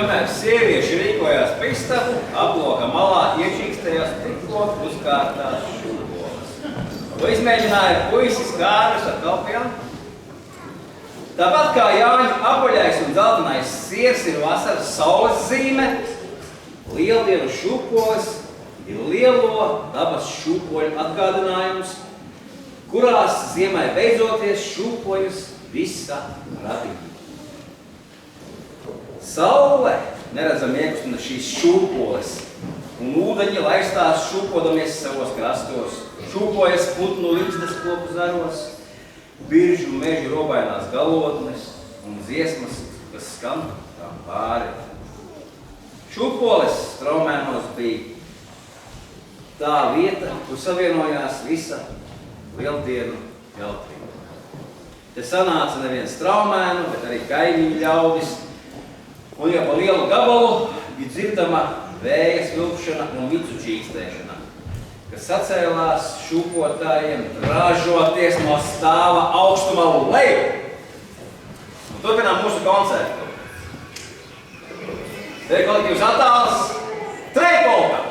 kamēr sievieši rīkojās pistabu, aploka malā iečīkstējās tikko uzkārtās šūpoles. To izmēģināja puisis Kārlis ar kalpiem. Tāpat kā Jāņu apaļais un dzeltenais siers ir vasaras saules zīme, lieldienu šūpoles ir lielo dabas šūpoļu atgādinājums, kurās ziemai beidzoties šūpojas visa radība. Saule neredzam iekustina šīs šūpoles, un ūdeņi laistās šūpodamies savos krastos, šūpojas putnu līdzdes kopu zaros, biržu mežu robainās galotnes un dziesmas, kas skan tām pāri. Šūpoles Straumēnos bija tā vieta, kur savienojās visa lieldienu jautrība. Te sanāca nevien Straumēnu, bet arī kaimiņu ļaudis, un jau pa lielu gabalu bija dzirdama vēja svilpšana un vicu čīkstēšana, kas sacēlās šūpotājiem dražoties no stāva augstumā leju. Un turpinām mūsu koncertu. Te ir kolektīvs attāls Trejpolka.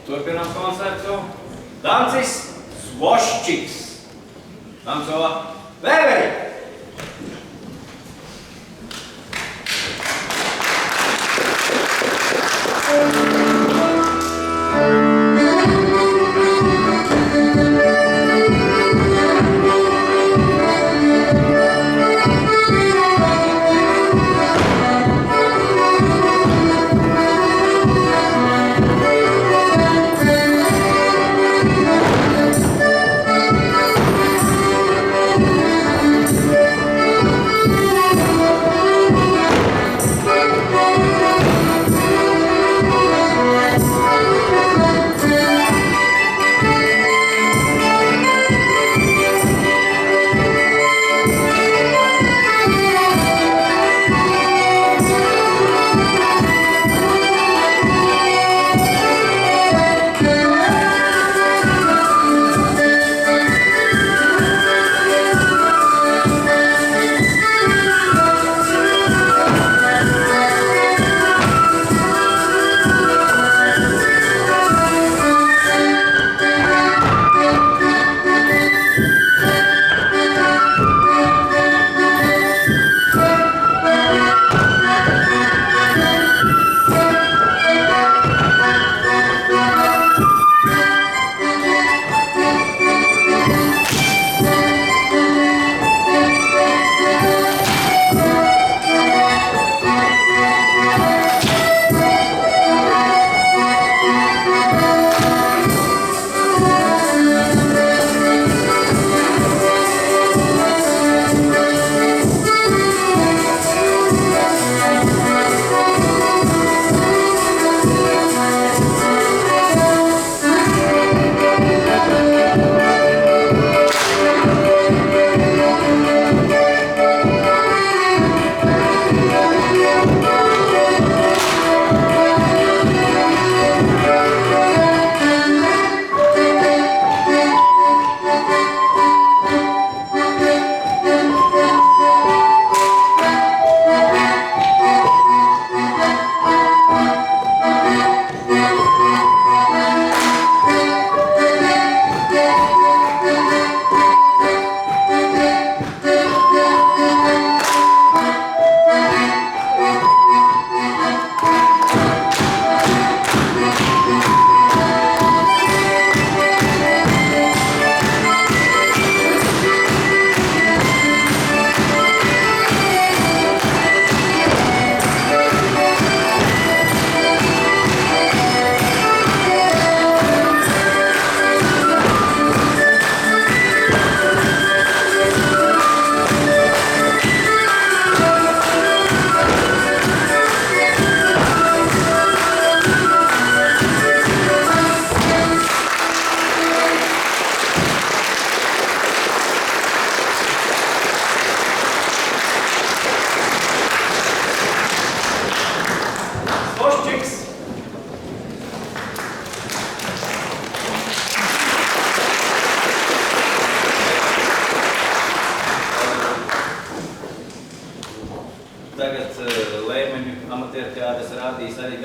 Turpinām koncertu. Dancis Svoščiks. Danco Vēveri.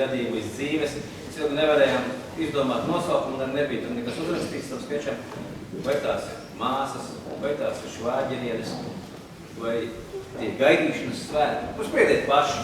gadījumu iz dzīves. Mēs ilgi nevarējām izdomāt nosaukumu, un nebija tur nekas uzrakstīts tam skečam. Vai tās ir māsas, vai tās ir švāģerienes, vai tie gaidīšanas svētki. Uzspriediet paši.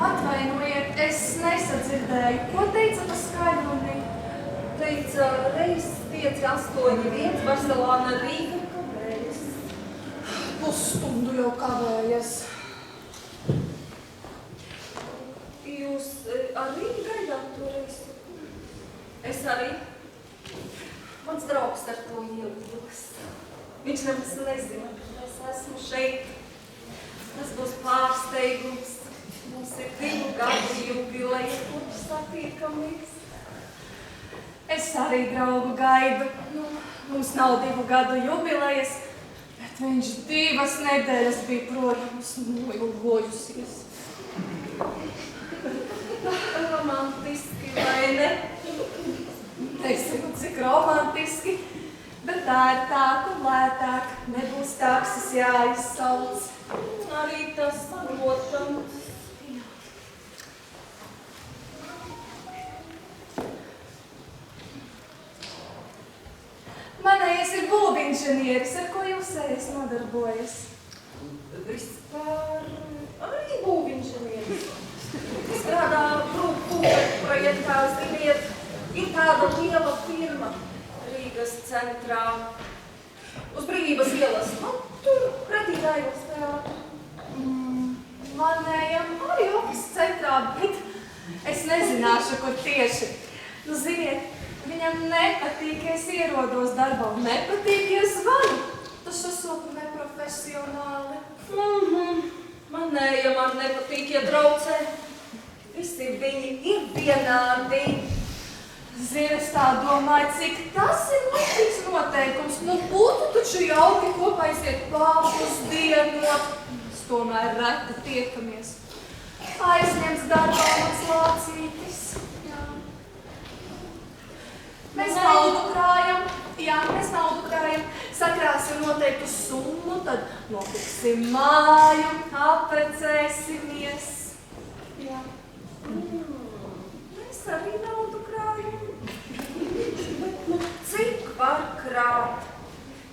Atvainojiet, es nesadzirdēju. Ko teica pa skaļruni? Teica, reiz 581, Barcelona, Rīga kavējas. Pusstundu jau kavējas. Jūs arī gaidāt to reizi? Es arī. Mans draugs ar to ielūdos. Viņš nemaz nezina, ka es esmu šeit. Tas būs pārsteigums. Mums ir 2 gadu jubileja, kurš satiekamies. Es arī draugu gaidu. Mums nav 2 gadu jubilejas, bet viņš 2 nedēļas bija projams noilgojusies. Romantiski, vai ne? Nezinu, cik romantiski, bet tā ir tā, ka lētāk nebūs taksis jāizsauc. Arī tas protams. Manējais ir būvinženieris, ar ko jūsējais nodarbojas. Vispār arī būvinženieris. Strādā projektā, ziniet, ir tāda liela firma Rīgas centrā. Uz Brīvības ielas, tur pretī Daivas teātra. Manējam arī ofis centrā, bet es nezināšu, kur tieši. Ziniet, viņam nepatīk, ja es ierodos darbā, nepatīk, ja es zvanu. Tas esot neprofesionāli. Manējam ar nepatīk, ja draucē. Visi viņi ir vienādi. Zini, es tā domāju, cik tas ir līdzīgs noteikums. Būtu taču jauki kopā aiziet papusdienot. Mēs tomēr reti tiekamies. Aizņems darbā mans lācītis. Mēs naudu krājam, sakrāsim noteiktu summu, tad nopirksim māju, apprecēsimies. Jā. Mēs arī naudu krājam. Bet cik var krāt?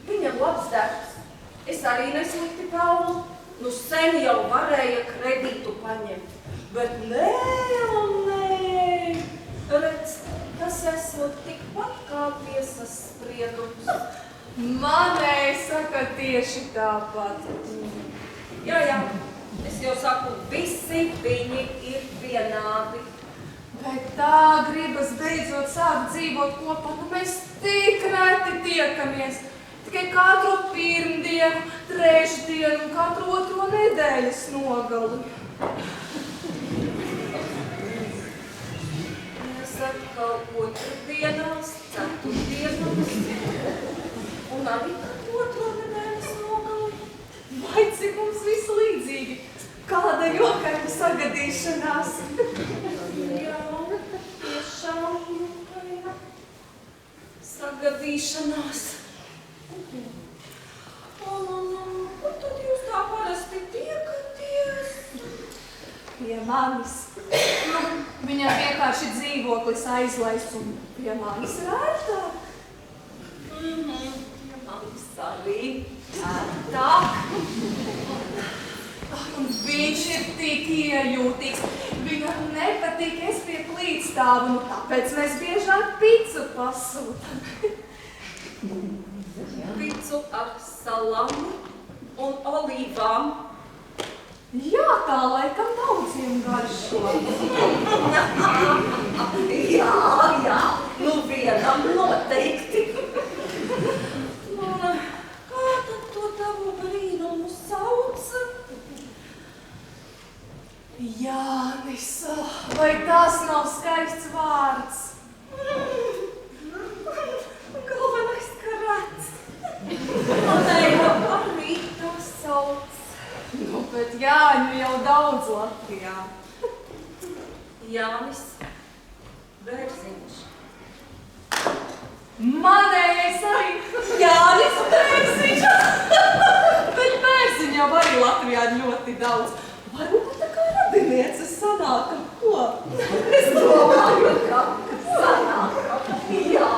Viņam labs darbs. Es arī neslikti pelnu. Sen jau varēja kredītu paņemt. Bet nē. Redz, tas esot tikpat kā tiesas spriedums. Manēji saka tieši tāpat. Jā, es jau saku, visi viņi ir vienādi. Bet tā gribas beidzot sākt dzīvot kopā, mēs tik reti tiekamies. Tikai katru pirmdienu, trešdienu un katru otro nedēļas nogali. Atkal otrdienās, ceturtdienās un arī otro nedēļas nogali. Vai cik mums visi līdzīgi? Kāda jokaina sagadīšanās? Jā, tiešām jokaina sagadīšanās. Un tad jūs tā parasti tiekaties? Pie manis. Viņam vienkārši dzīvoklis aizlaists un pie manis ir ērtāk. Pie manis arī ērtāk. Un viņš ir tik iejūtīgs. Viņam nepatīk, es pie klītstāvu, tāpēc mēs biežāk picu pasūtam. Picu ar salami un olīvām. Jā, tā laikam daudziem garšo. Jā, Nu vienam noteikti. Kā tad to tavu brīnumu sauc? Jānis, vai tas nav skaists vārds? Galvenais, ka redz. Neja arī tas sauc. Nu, bet Jāņu jau daudz Latvijā. Jānis Bērziņš. Manējais arī Jānis Bērziņš. Bet Bērziņš jau arī Latvijā ļoti daudz. Varbūt tā kā radinieces sanākam, ko? Es domāju, ka sanākam, jā.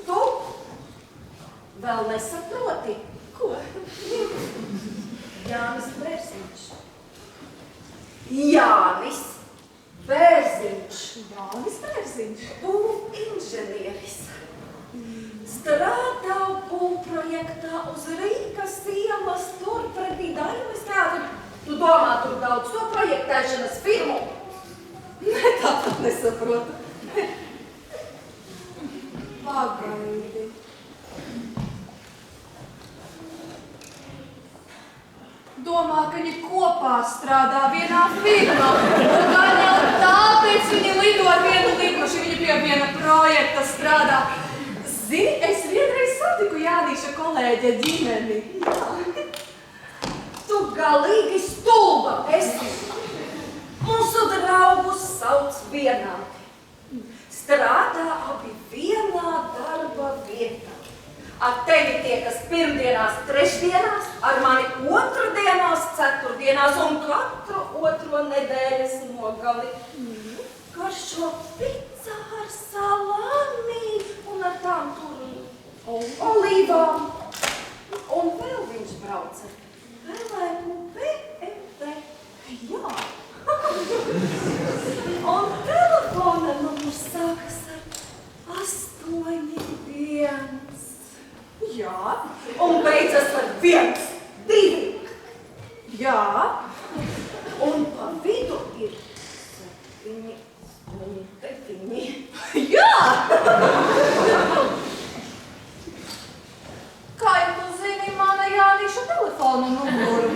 Tu vēl nesaproti, ko? Jānis Bērziņš. Jānis Bērziņš. Jānis Bērziņš. Būvu inženieris. Strādā būvprojektā uz Rīgas ielas turpretī Daimas teātri. Tu domā, tur daudz to projektēšanas firmu? Ne, tāpat nesaprotu. Pagaidi. Domā, ka viņi kopā strādā vienā firmā. Gan jau tāpēc viņi lido ar vienu lidmašīnu, viņi pie viena projekta strādā. Zini, es vienreiz satiku Jānīša kolēģa ģimeni. Jā. Tu galīgi stulba esi. Mūsu draugus sauc vienādi. Strādā abi vienā darba vietā. Ar tevi tiekas pirmdienās, trešdienās, ar mani otrdienās, ceturtdienās un katru otro nedēļas nogali. Garšo pica ar salami un ar tām tur olīvām. Un vēl viņš brauc ar pelēku BMW. Jā. Un telefona numurs sākas ar 81. Jā, un beidzas ar 1, 2. Jā, un pa vidu ir 7 un 9. Jā! Kā jau tu zini mana Jānīša telefona numuru?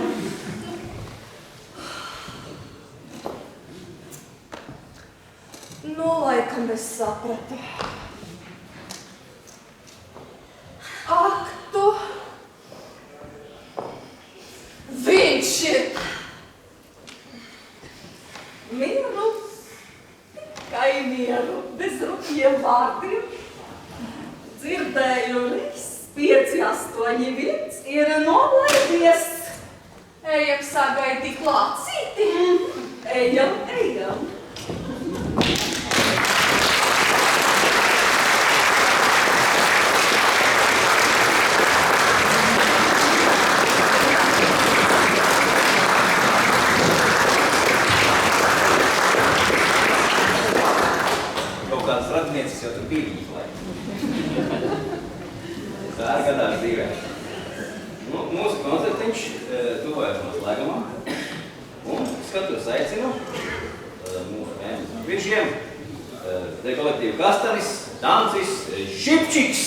Nu, laikam es sapratu. Ak, tu! Viņš ir mieru, tikai mieru, bez rupjiem vārdiem. Dzirdēju, Rīs 581 ir nolaidies. Ejam sagaidi klācīti. Ejam, ejam. Kādas radinieces jau tur bija izlaid. Tā ir gadās dzīvē. Mūsu koncertiņš tuvojas noslēgumam. Un skatos aicinu mūsu mēnesis viržiem, te kolektīvu Kastanis, Dancis, Šipčiks.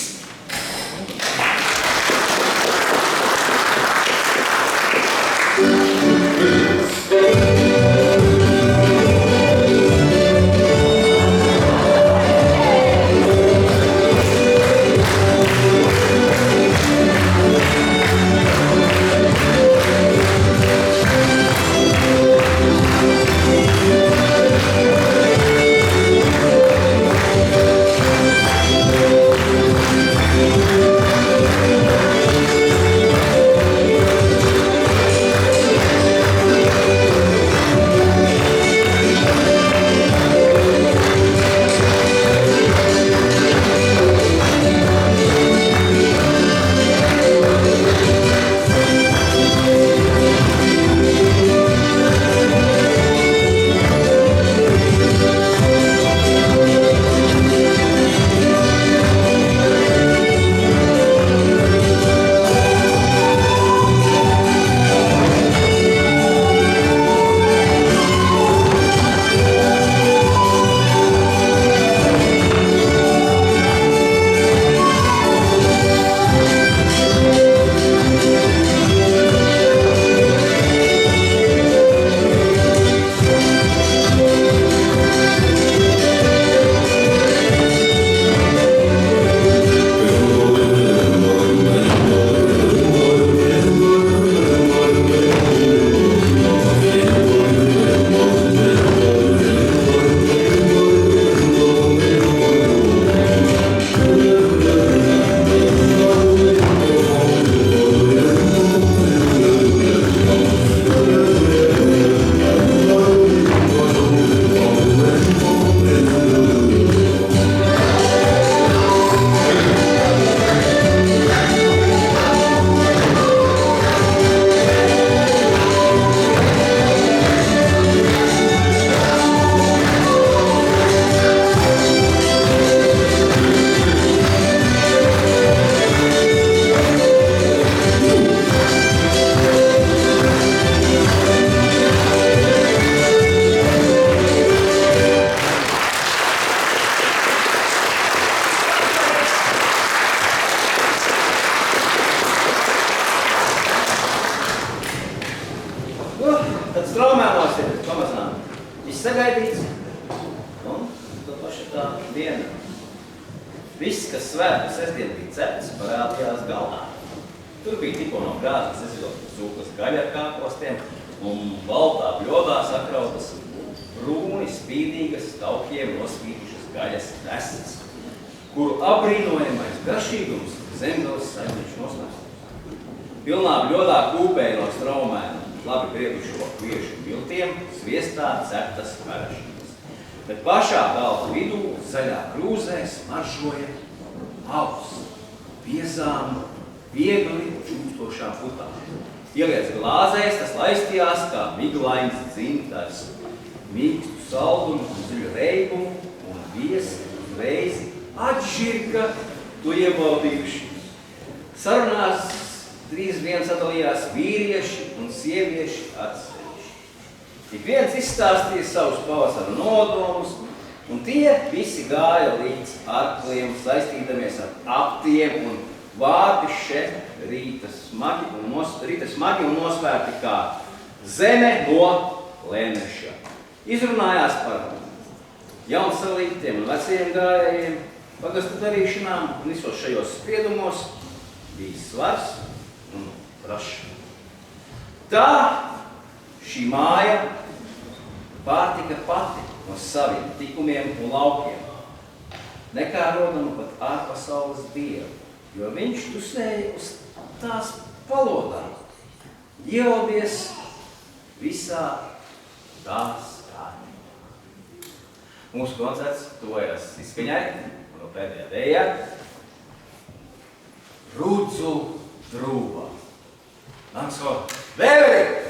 tā diena. Viss, kas svētku sestdien bija cepts, parādījās galā. Tur bija tikko no krāsnes izvilktas cūkas gaļa ar kāpostiem un baltā bļodā sakrautas brūni spīdīgas taukiem nospīdušas gaļas nesas, kuru abrīnojamais garšīgums zemgales saimnieču noslēpts. Pilnā bļodā kūpēja no straumēm labi briedušo kviešu viltiem sviestā ceptas verašanas. Bet pašā galda vidū zaļā krūzē smaržoja alus, biezām, viegli čūstošām putām. Ieliec glāzēs, tas laistījās kā miglains dzintars, mīkstu saldumu un ziļu reibumu un viesi uzreizi atžirka to iebaudījuši. Sarunās drīz vien sadalījās vīrieši un sievieši atsevišķi. Tik viens izstāstīja savus pavasara nodomus, un tie visi gāja līdz arkliem, saistīdamies ar aptiem un vārdi šeit rīta smagi un nosvērti kā zeme no lēneša. Izrunājās par jaunsalītiem un vecajiem gājējiem, pagastu darīšanām un visos šajos spriedumos bija svars un praša. Tā šī māja pārtika pati no saviem tikumiem un laukiem, nekārodama pat ārpasaules dievu, jo viņš tusēja uz tās palodām, ieaudies visā tās kārtībā. Mūsu koncerts tuvojas izskaņai, no pēdējā dējā, Rūdzu drūvā. Nākso, Vēveri!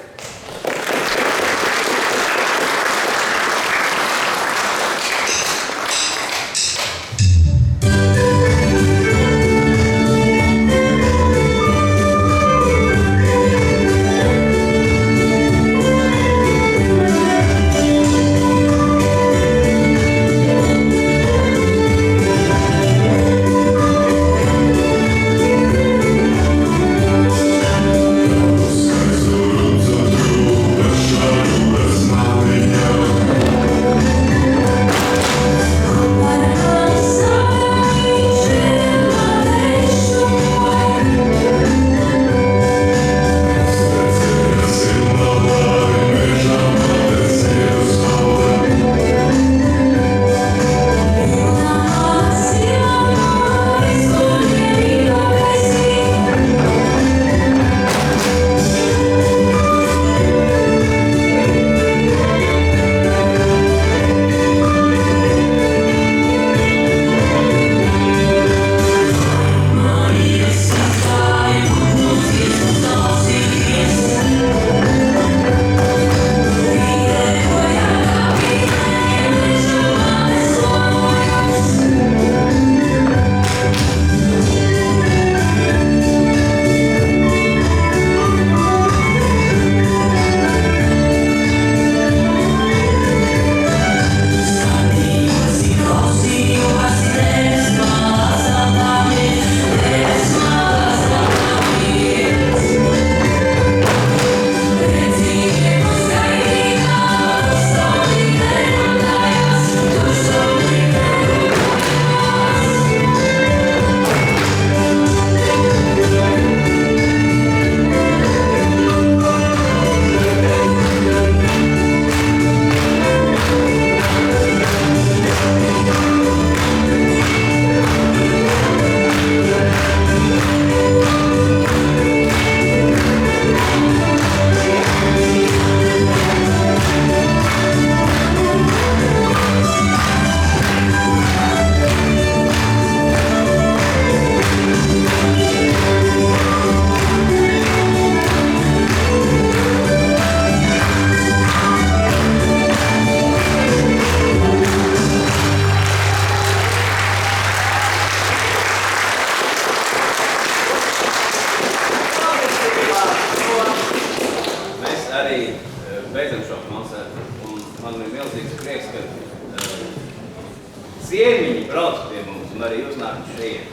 ciemiņi brauc pie mums un arī uznāk šeit.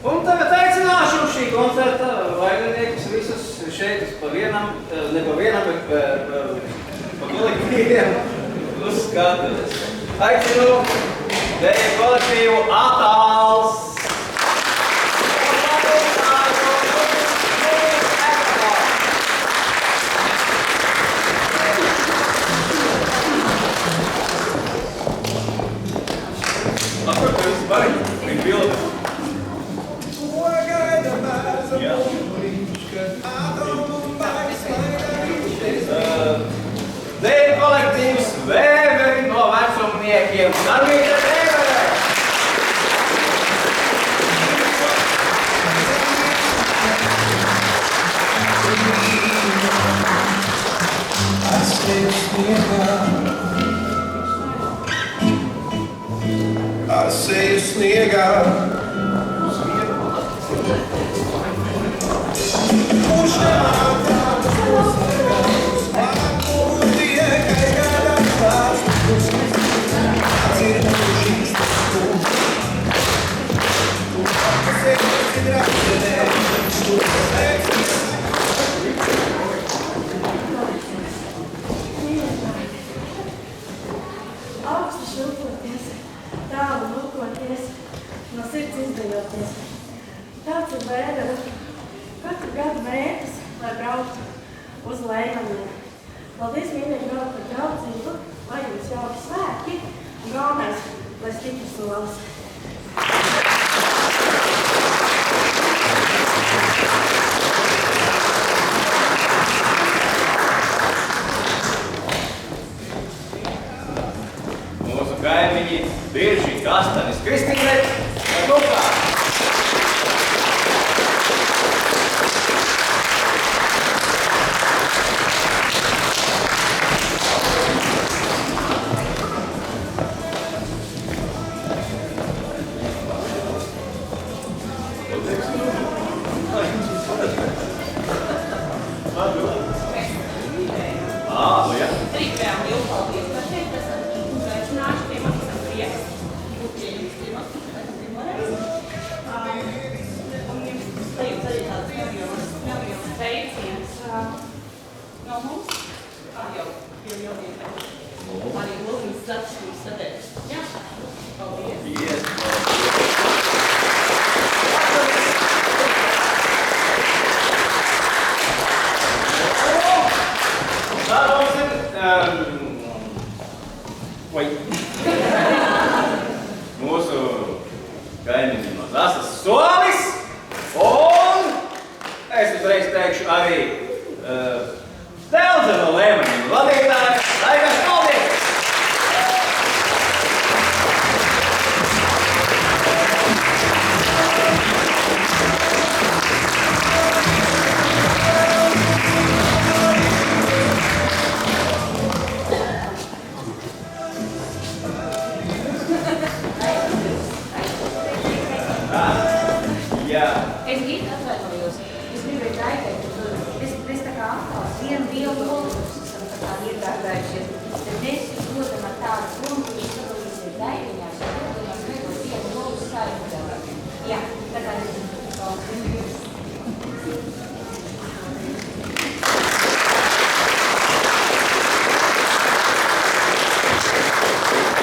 Un tagad aicināšu šī koncerta vaininieks visus šeit pa vienam, ne pa vienam, bet pa kolektīviem uz skatuves. Aicinu Deju kolektīvu Atāls. Kur tu visi bari? Viņa bilde. Jā. Deju kolektīvs Vēveri no vecumniekiem. Darbīte Vēverē! Ceļu sniegā. Kurš augstu šilpoties, tālu lūkoties, no sirds izdejoties. Tāds ir Vēdera katru gadu mērķis, lai brauktu uz Leimaniem. Paldies, mīļie draugi, par draudzību, lai jums jauki svētki, un galvenais, lai stipri solis. Mūsu kaimiņi Birži, Kastanis, Kristīnēt, Dukā. Nu jā. Rīkvēl lielu paldies, ka šeit esat uzaicinājuši pie manis ar prieks. Būt pie jums pie manis pirmoreiz. Un jums tajūtas arī tāds nebrīvums teiciens no mums. Jau vienkārši. Arī Lūdīs Zaķis sadēļas. Jā, paldies. Yes. Tā mums ir, mūsu kaimiņi no Zasas Solis, un es uzreiz teikšu arī Stelze no Leimaniem vadītāja Raigas Paldies! Jā. Es Gita atvainojos. Es gribēju teikt, ka mēs tā kā atkal vienu vielu lolus esam tā kā iegādājušies. Tad mēs dodam ar tādu domu, ka jūs sadalīsiet daiviņās, un dodam veidot vienu lolus saimnieku. Jā, tā kā es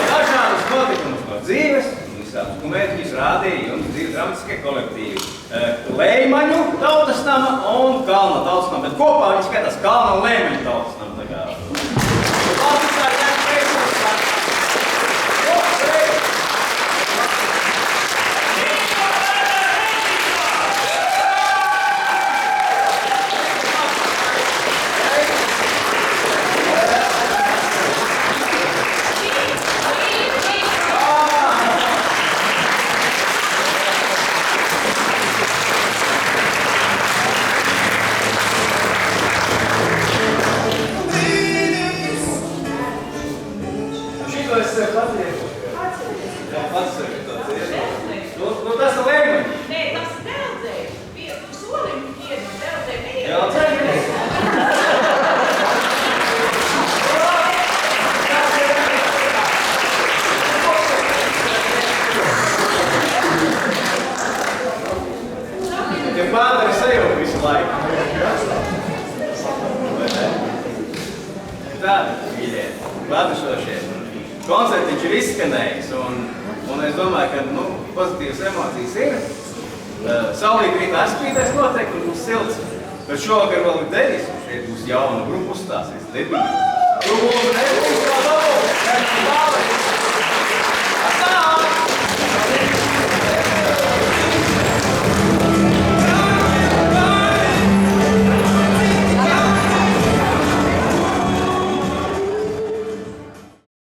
Dažādus notikumus no dzīves un visādus kumēķus rādīja jums dzīves dramatiskie kolektīvi. Leimaņu tautas nama un Kalna tautas nama, bet kopā viņi skatās Kalna un Leimaņu tautas nama. Tas ir Leimaņi. Nē, tas ir Deldzē. Solim iet Deldzē neiet. Tie pārdari sajūta visu laiku. Tādi, mīļie, klātesošie. Koncertiņš ir izskanējis un Un es domāju, ka, nu, pozitīvas emocijas ir. Saulīt rīt atspīdēs noteikti un būs silts. Bet šovakar vēl ir devis, un šeit būs jauna grupa uzstāsies. Debija. Grupa,